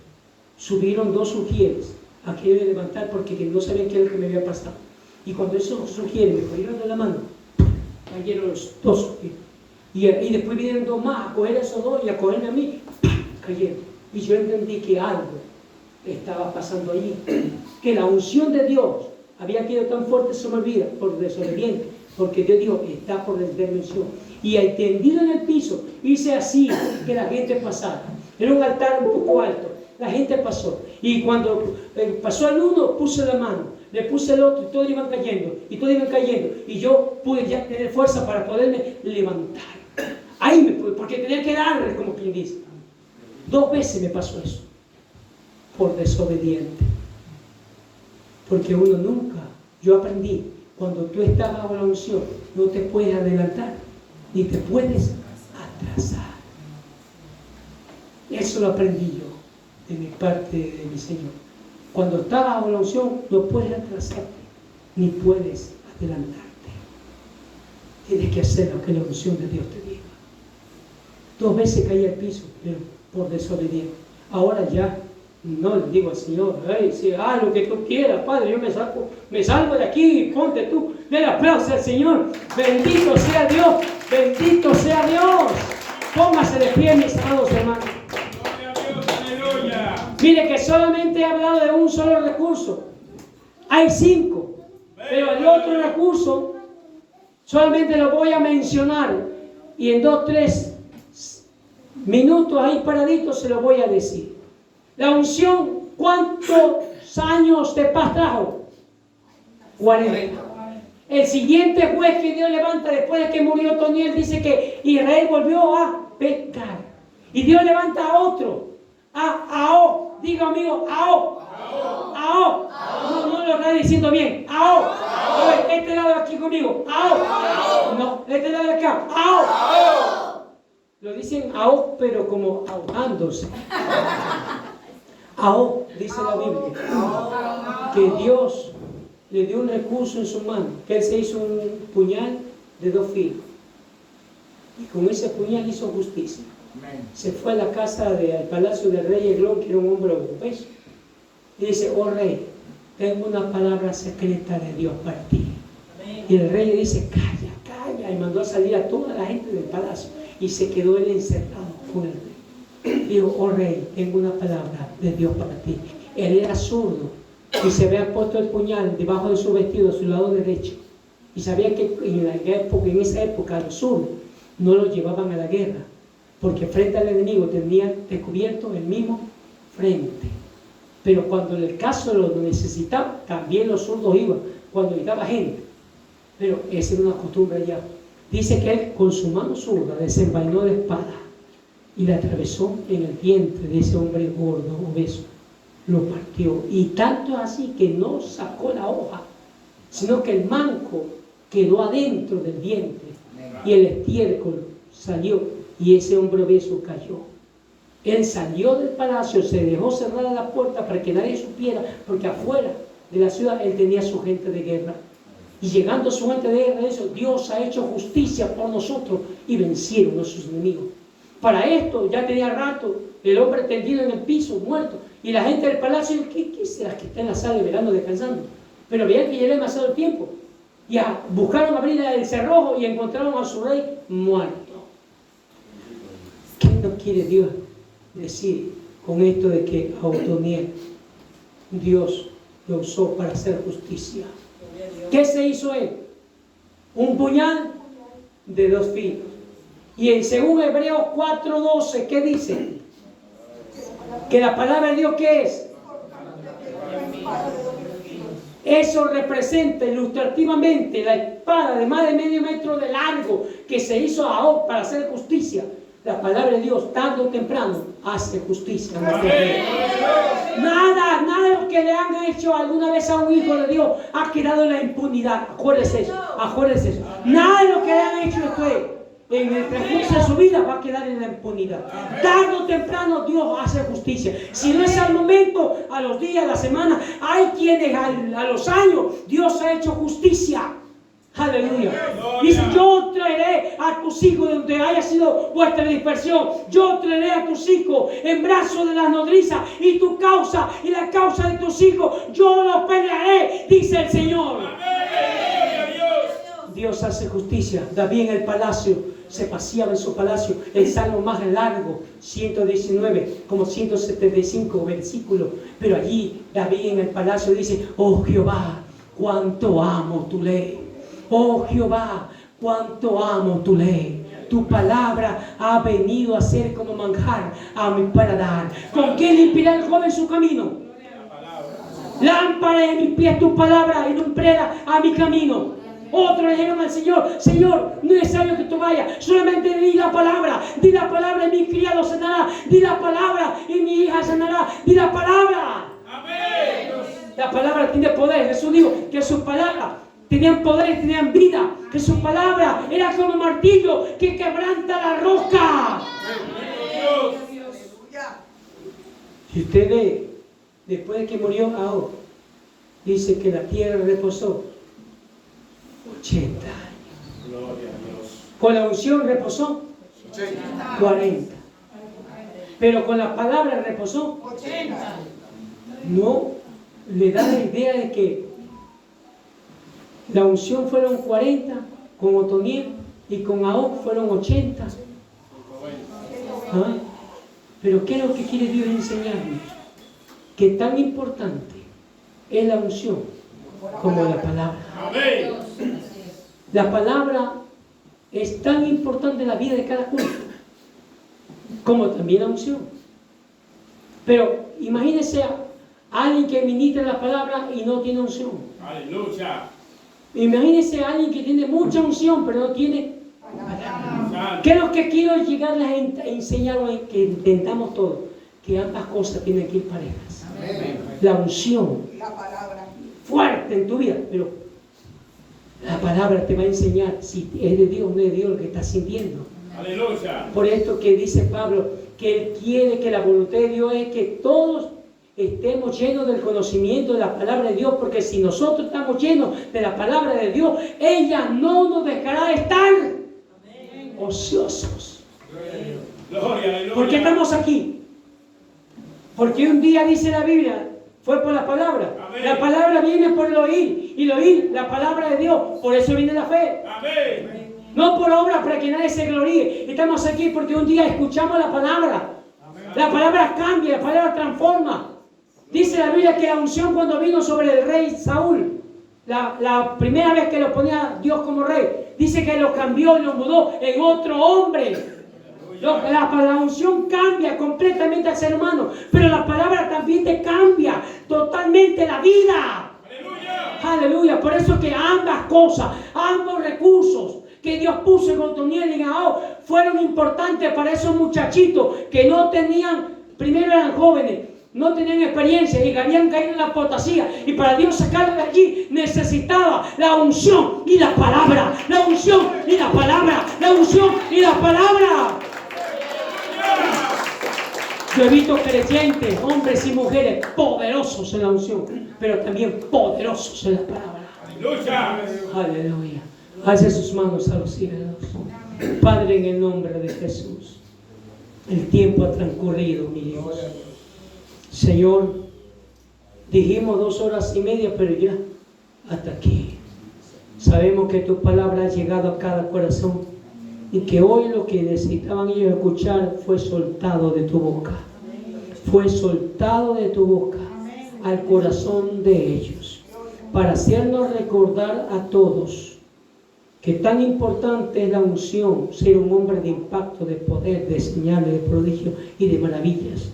Subieron 2 sugieres a que iba a levantar porque no sabían qué era lo que me había pasado. Y cuando esos sugieres me cogieron de la mano, cayeron los 2 sugieres. Y después vinieron 2 más a coger a esos 2 y a cogerme a mí, cayeron. Y yo entendí que algo estaba pasando allí, que la unción de Dios había quedado tan fuerte sobre mi vida por desobediente, porque Dios dijo: está por descender mi unción. Y tendido en el piso, hice así que la gente pasara. Era un altar un poco alto, la gente pasó. Y cuando pasó el uno, puse la mano, le puse el otro, y todos iban cayendo, y yo pude ya tener fuerza para poderme levantar. Ahí me pude, porque tenía que darle, como quien dice. 2 veces me pasó eso, por desobediente. Porque uno nunca, yo aprendí, cuando tú estás bajo la unción, no te puedes adelantar, ni te puedes atrasar. Eso lo aprendí yo, de mi parte, de mi Señor. Cuando estás bajo la unción, no puedes atrasarte, ni puedes adelantarte. Tienes que hacer lo que la unción de Dios te diga. 2 veces caí al piso, pero por desobediente. Ahora ya no le digo al Señor: hey, si haz lo que tú quieras, Padre, yo me salgo de aquí, ponte tú. Dale aplauso al Señor. Bendito sea Dios, bendito sea Dios. Póngase de pie, mis amados hermanos.
Gloria a Dios, aleluya.
Mire que solamente he hablado de un solo recurso. Hay 5, pero el otro recurso solamente lo voy a mencionar y en 2, 3 minutos ahí paraditos se lo voy a decir. La unción, ¿cuántos años de paz trajo? 40. El siguiente juez que Dios levanta después de que murió Otoniel dice que Israel volvió a pecar. Y Dios levanta a otro, a Ahó. Diga amigo, Ahó. Ahó. No lo está diciendo bien. Ahó. A ver, este lado aquí conmigo. Ahó. No, este lado de acá. Ahó. Lo dicen Ahó, pero como ahogándose. Ahó, dice la Biblia, que Dios le dio un recurso en su mano, que él se hizo un puñal de 2 filos. Y con ese puñal hizo justicia. Se fue a la casa, al palacio del rey Eglón, que era un hombre obeso. Y dice, oh rey, tengo una palabra secreta de Dios para ti. Y el rey le dice, calla, calla. Y mandó a salir a toda la gente del palacio. Y se quedó él encerrado con el rey. Dijo, oh rey, tengo una palabra de Dios para ti. Él era zurdo y se había puesto el puñal debajo de su vestido a su lado derecho. Y sabía que en esa época los zurdos no los llevaban a la guerra, porque frente al enemigo tenían descubierto el mismo frente. Pero cuando en el caso lo necesitaba, también los zurdos iban, cuando llegaba gente. Pero esa era una costumbre ya. Dice que él con su mano zurda desenvainó la espada y la atravesó en el vientre de ese hombre gordo, obeso. Lo partió. Y tanto así que no sacó la hoja, sino que el manco quedó adentro del vientre y el estiércol salió y ese hombre obeso cayó. Él salió del palacio, se dejó cerrada la puerta para que nadie supiera, porque afuera de la ciudad él tenía su gente de guerra. Y llegando su gente de guerra, eso, Dios ha hecho justicia por nosotros y vencieron a sus enemigos. Para esto ya tenía rato el hombre tendido en el piso, muerto, y la gente del palacio, ¿qué será que está en la sala de verano descansando? Pero veían que ya era demasiado tiempo. Ya buscaron abrir el cerrojo y encontraron a su rey muerto. ¿Qué nos quiere Dios decir con esto de que a Otoniel Dios lo usó para hacer justicia? ¿Qué se hizo él? Un puñal de 2 filos. Y según Hebreos 4:12, ¿qué dice? Que la palabra de Dios, ¿qué es? Eso representa ilustrativamente la espada de más de medio metro de largo que se hizo a Ahó para hacer justicia. La palabra de Dios, tarde o temprano, hace justicia. Nada de lo que le han hecho alguna vez a un hijo de Dios ha quedado en la impunidad. Acuérdese eso. Nada de lo que le han hecho a usted en el transcurso de su vida va a quedar en la impunidad. Tarde o temprano Dios hace justicia. Si no es al momento, a los días, a la semana, hay quienes a los años Dios ha hecho justicia. Aleluya. Dice, yo traeré a tus hijos de donde haya sido vuestra dispersión. Yo traeré a tus hijos en brazos de las nodrizas, y tu causa y la causa de tus hijos yo los pelearé, dice el Señor. Dios hace justicia. David en el palacio se paseaba en su palacio. El salmo más largo, 119, como 175 versículos. Pero allí David en el palacio dice, oh Jehová, cuánto amo tu ley. Oh Jehová, cuánto amo tu ley. Tu palabra ha venido a ser como manjar a mi paladar. ¿Con qué limpiará el joven su camino? Lámpara de mis pies tu palabra y lumbrera a mi camino. Otros le dijeron al Señor, Señor, no es necesario que tú vayas, solamente di la palabra y mi criado sanará, di la palabra y mi hija sanará, di la palabra. Amén. La palabra tiene poder. Jesús dijo que su palabra tenían poder y tenían vida, que su palabra era como martillo que quebranta la roca. Y usted ve, después de que murió Ahó, dice que la tierra reposó 80 años.
Gloria a Dios.
Con la unción reposó 40. Pero con la palabra reposó 80. No le da la idea de que la unción fueron 40 con Otoniel y con Ahó fueron 80. ¿Ah? Pero ¿qué es lo que quiere Dios enseñarnos? Que tan importante es la unción como la palabra. La palabra es tan importante en la vida de cada uno como también la unción. Pero imagínense a alguien que ministra la palabra y no tiene unción.
Aleluya.
Imagínense a alguien que tiene mucha unción, pero no tiene palabra. ¿Qué es lo que quiero llegarles a enseñar hoy? Que intentamos todo, que ambas cosas tienen que ir parejas.
Amén.
La unción,
La palabra.
fuerte en tu vida, pero la palabra te va a enseñar si es de Dios o no es de Dios lo que estás sintiendo.
Aleluya.
Por esto que dice Pablo, que Él quiere que la voluntad de Dios es que todos estemos llenos del conocimiento de la palabra de Dios, porque si nosotros estamos llenos de la palabra de Dios, ella no nos dejará estar ociosos.
Gloria, aleluya.
¿Por qué estamos aquí? Porque un día dice la Biblia, fue por la palabra.
Amén.
La palabra viene por el oír, y el oír la palabra de Dios. Por eso viene la fe.
Amén.
No por obra para que nadie se gloríe. Estamos aquí porque un día escuchamos la palabra. La palabra cambia, la palabra transforma. Dice la Biblia que la unción cuando vino sobre el rey Saúl, la primera vez que lo ponía Dios como rey, dice que lo cambió y lo mudó en otro hombre. La unción cambia completamente al ser humano, pero la palabra también te cambia totalmente la vida.
Aleluya.
Aleluya. Por eso que ambas cosas, ambos recursos que Dios puso en Otoniel y en Ahao fueron importantes para esos muchachitos que no tenían, primero eran jóvenes, no tenían experiencia y habían caído en la apostasía, y para Dios sacarlos de allí necesitaba la unción y la palabra, la unción y la palabra, la unción y la palabra. Yo he visto creyentes, hombres y mujeres, poderosos en la unción, pero también poderosos en la palabra.
Aleluya.
Aleluya. Alce sus manos a los cielos. Padre, en el nombre de Jesús, el tiempo ha transcurrido, mi Dios. Señor, dijimos 2 horas y media, pero ya hasta aquí. Sabemos que tu palabra ha llegado a cada corazón y que hoy lo que necesitaban ellos escuchar fue soltado de tu boca. Fue soltado de tu boca al corazón de ellos, para hacernos recordar a todos que tan importante es la unción, ser un hombre de impacto, de poder, de señales, de prodigios y de maravillas,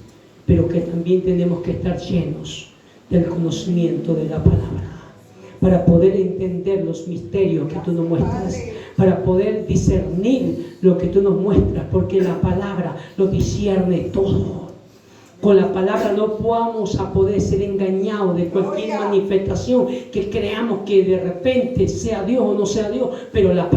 pero que también tenemos que estar llenos del conocimiento de la palabra, para poder entender los misterios que tú nos muestras, para poder discernir lo que tú nos muestras, porque la palabra lo discierne todo. Con la palabra no vamos a poder ser engañados de cualquier manifestación que creamos que de repente sea Dios o no sea Dios, pero la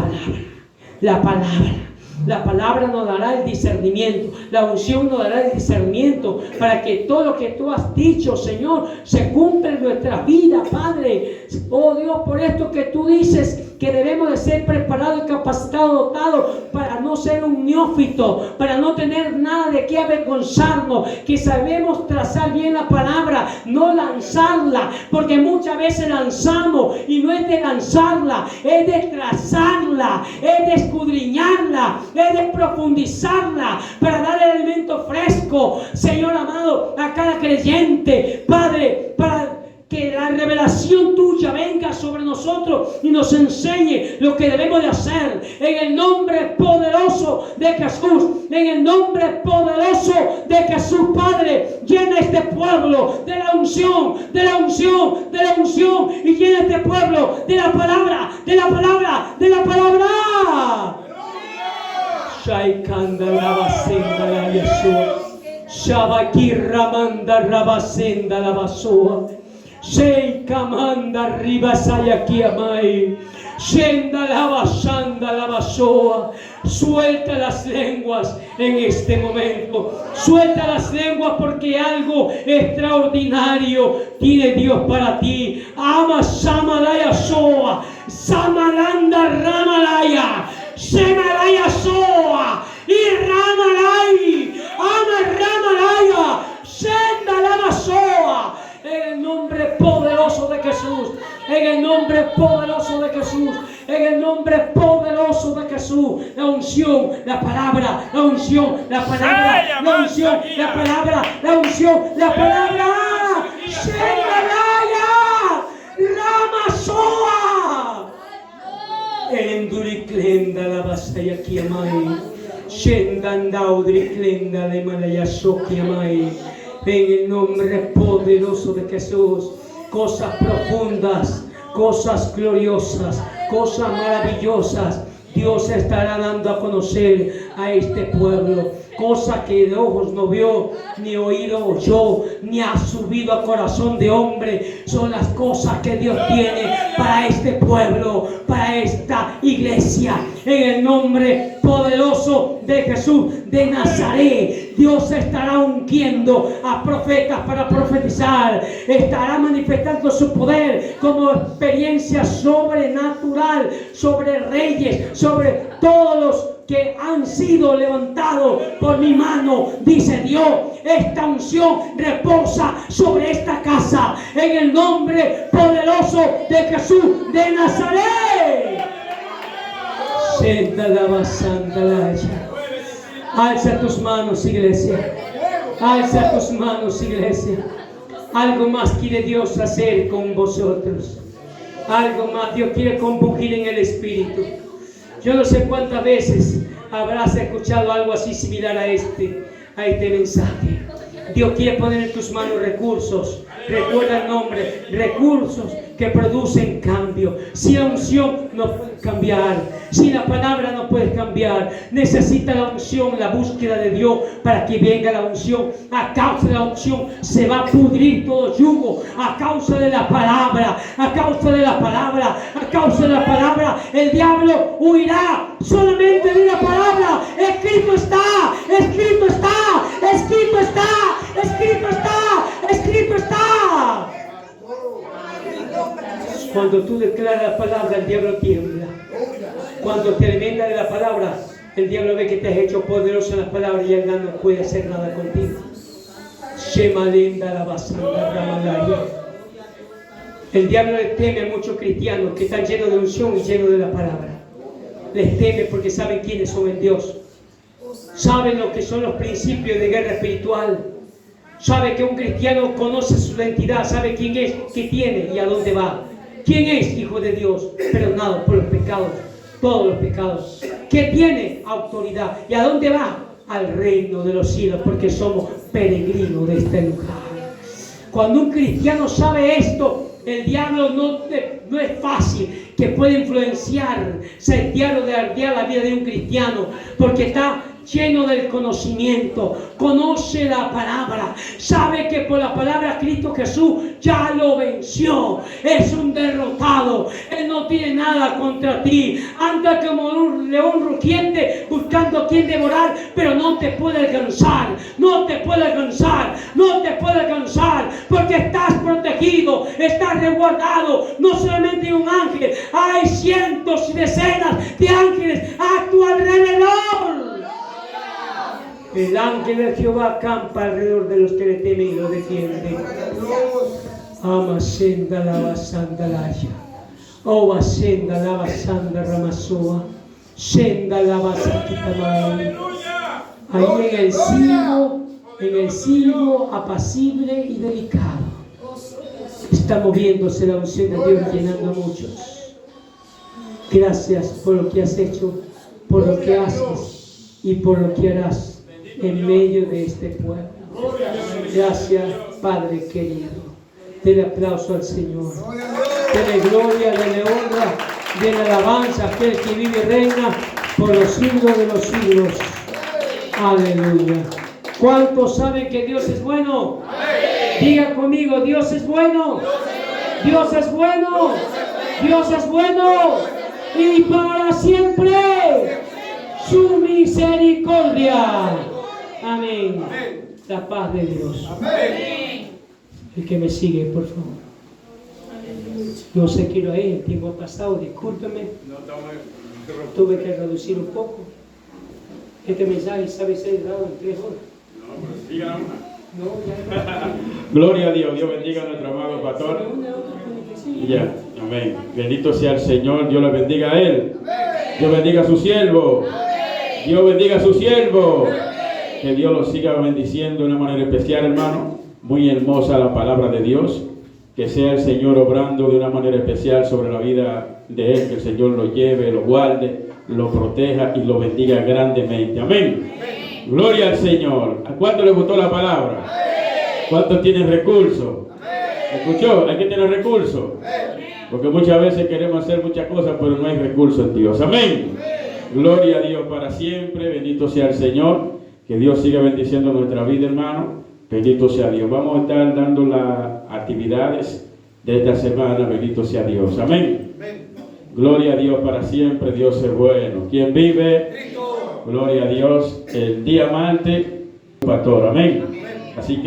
palabra nos dará el discernimiento, la unción nos dará el discernimiento para que todo lo que tú has dicho, Señor, se cumpla en nuestras vidas, Padre. Oh Dios, por esto que tú dices que debemos de ser preparados y capacitados, dotados, para no ser un neófito, para no tener nada de qué avergonzarnos, que sabemos trazar bien la palabra, no lanzarla, porque muchas veces lanzamos y no es de lanzarla, es de trazarla, es de escudriñarla, es de profundizarla, para dar el alimento fresco, Señor amado, a cada creyente, Padre, para que la revelación tuya venga sobre nosotros y nos enseñe lo que debemos de hacer. En el nombre poderoso de Jesús, en el nombre poderoso de Jesús, Padre, llena este pueblo de la unción, de la unción, de la unción, y llena este pueblo de la palabra, de la palabra, de la palabra. Shaikanda Rabasenda la Yeshua, Shabakirramanda Rabasenda la Basua. Sheikamanda ribasayakiamai, Shenda lavasanda lavasoa. Suelta las lenguas en este momento. Suelta las lenguas, porque algo extraordinario tiene Dios para ti. Ama Samalaya Soa, Samalanda Ramalaya, Semalaya Soa, y Ramalai, Ama Ramalaya, Shenda lavasoa. En el nombre poderoso de Jesús, en el nombre poderoso de Jesús, en el nombre poderoso de Jesús, la unción, la palabra, la unción, la palabra, la unción, la palabra, la unción, la palabra. Shemalaya, Ramasoa, Enduriklenda la basaya kiamai, En el nombre poderoso de Jesús, cosas profundas, cosas gloriosas, cosas maravillosas, Dios estará dando a conocer a este pueblo. Cosas que de ojos no vio, ni oído oyó, ni ha subido al corazón de hombre. Son las cosas que Dios tiene para este pueblo, para esta iglesia. En el nombre poderoso de Jesús de Nazaret, Dios estará ungiendo a profetas para profetizar. Estará manifestando su poder como experiencia sobrenatural sobre reyes, sobre todos los que han sido levantados por mi mano, dice Dios. Esta unción reposa sobre esta casa en el nombre poderoso de Jesús de Nazaret. Alza tus manos, iglesia. Alza tus manos, iglesia. Algo más quiere Dios hacer con vosotros. Algo más Dios quiere compungir en el Espíritu. Yo no sé cuántas veces habrás escuchado algo así similar a este mensaje. Dios quiere poner en tus manos recursos. Recuerda el nombre, recursos que producen cambio. Sin la unción no puedes cambiar, sin la palabra no puedes cambiar. Necesita la unción, la búsqueda de Dios para que venga la unción. A causa de la unción se va a pudrir todo yugo. A causa de la palabra, a causa de la palabra, a causa de la palabra, el diablo huirá solamente de la palabra. Escrito está, escrito está, escrito está, escrito está, escrito está. Cuando tú declaras la palabra, el diablo tiembla. Cuando te alimentas de la palabra, el diablo ve que te has hecho poderoso en las palabras y él no puede hacer nada contigo. El diablo le teme a muchos cristianos que están llenos de unción y llenos de la palabra. Les teme porque saben quiénes son en Dios. Saben lo que son los principios de guerra espiritual. Sabe que un cristiano conoce su identidad, sabe quién es, qué tiene y a dónde va. ¿Quién es hijo de Dios? Perdonado por los pecados, todos los pecados. ¿Qué tiene? Autoridad. ¿Y a dónde va? Al reino de los cielos, porque somos peregrinos de este lugar. Cuando un cristiano sabe esto, el diablo no es fácil que pueda influenciar, setear o dardear la vida de un cristiano, porque está lleno del conocimiento, conoce la palabra, sabe que por la palabra Cristo Jesús ya lo venció, es un derrotado, él no tiene nada contra ti, anda como un león rugiente buscando a quien devorar, pero no te puede alcanzar, no te puede alcanzar, no te puede alcanzar, porque estás protegido, estás resguardado, no solamente un ángel, hay cientos y decenas de ángeles a tu alrededor. El ángel de Jehová acampa alrededor de los que le temen y lo defienden. Ama senda lava sandalaya. Ova senda lava sanda ramasoa. Senda lava sakitamai. Ahí en el silbo apacible y delicado, está moviéndose la unción de Dios llenando a muchos. Gracias por lo que has hecho, por lo que haces y por lo que harás en medio de este pueblo. Gracias, Padre querido. Dele aplauso al Señor. Dele gloria, dele honra, dele alabanza a aquel que vive y reina por los siglos de los siglos. Aleluya. ¿Cuántos saben que Dios es bueno? Diga conmigo, Dios es bueno. Dios es bueno. Dios es bueno. Y para siempre su misericordia. Amén. La paz de Dios.
Amén.
El que me sigue, por favor. No sé qué hora es, el tiempo ha pasado, discúlpeme. Tuve que reducir un poco. Este mensaje sabe ser dado en 3 horas.
Gloria a Dios. Dios bendiga a nuestro amado pastor. Ya, amén. Bendito sea el Señor. Dios le bendiga a él. Dios bendiga a su siervo. Dios bendiga a su siervo. Que Dios lo siga bendiciendo de una manera especial, hermano. Muy hermosa la palabra de Dios. Que sea el Señor obrando de una manera especial sobre la vida de él. Que el Señor lo lleve, lo guarde lo proteja y lo bendiga grandemente. Amén. Gloria al Señor. ¿A cuánto le gustó la palabra? ¿Cuántos tienen recursos? ¿Escuchó? Hay que tener recursos. Porque muchas veces queremos hacer muchas cosas, pero no hay recursos en Dios. Amén. Gloria a Dios para siempre. Bendito sea el Señor. Que Dios siga bendiciendo nuestra vida, hermano. Bendito sea Dios. Vamos a estar dando las actividades de esta semana. Bendito sea Dios. Amén. Gloria a Dios para siempre. Dios es bueno. ¿Quién vive? Gloria a Dios. El diamante, pastor. Amén. Así que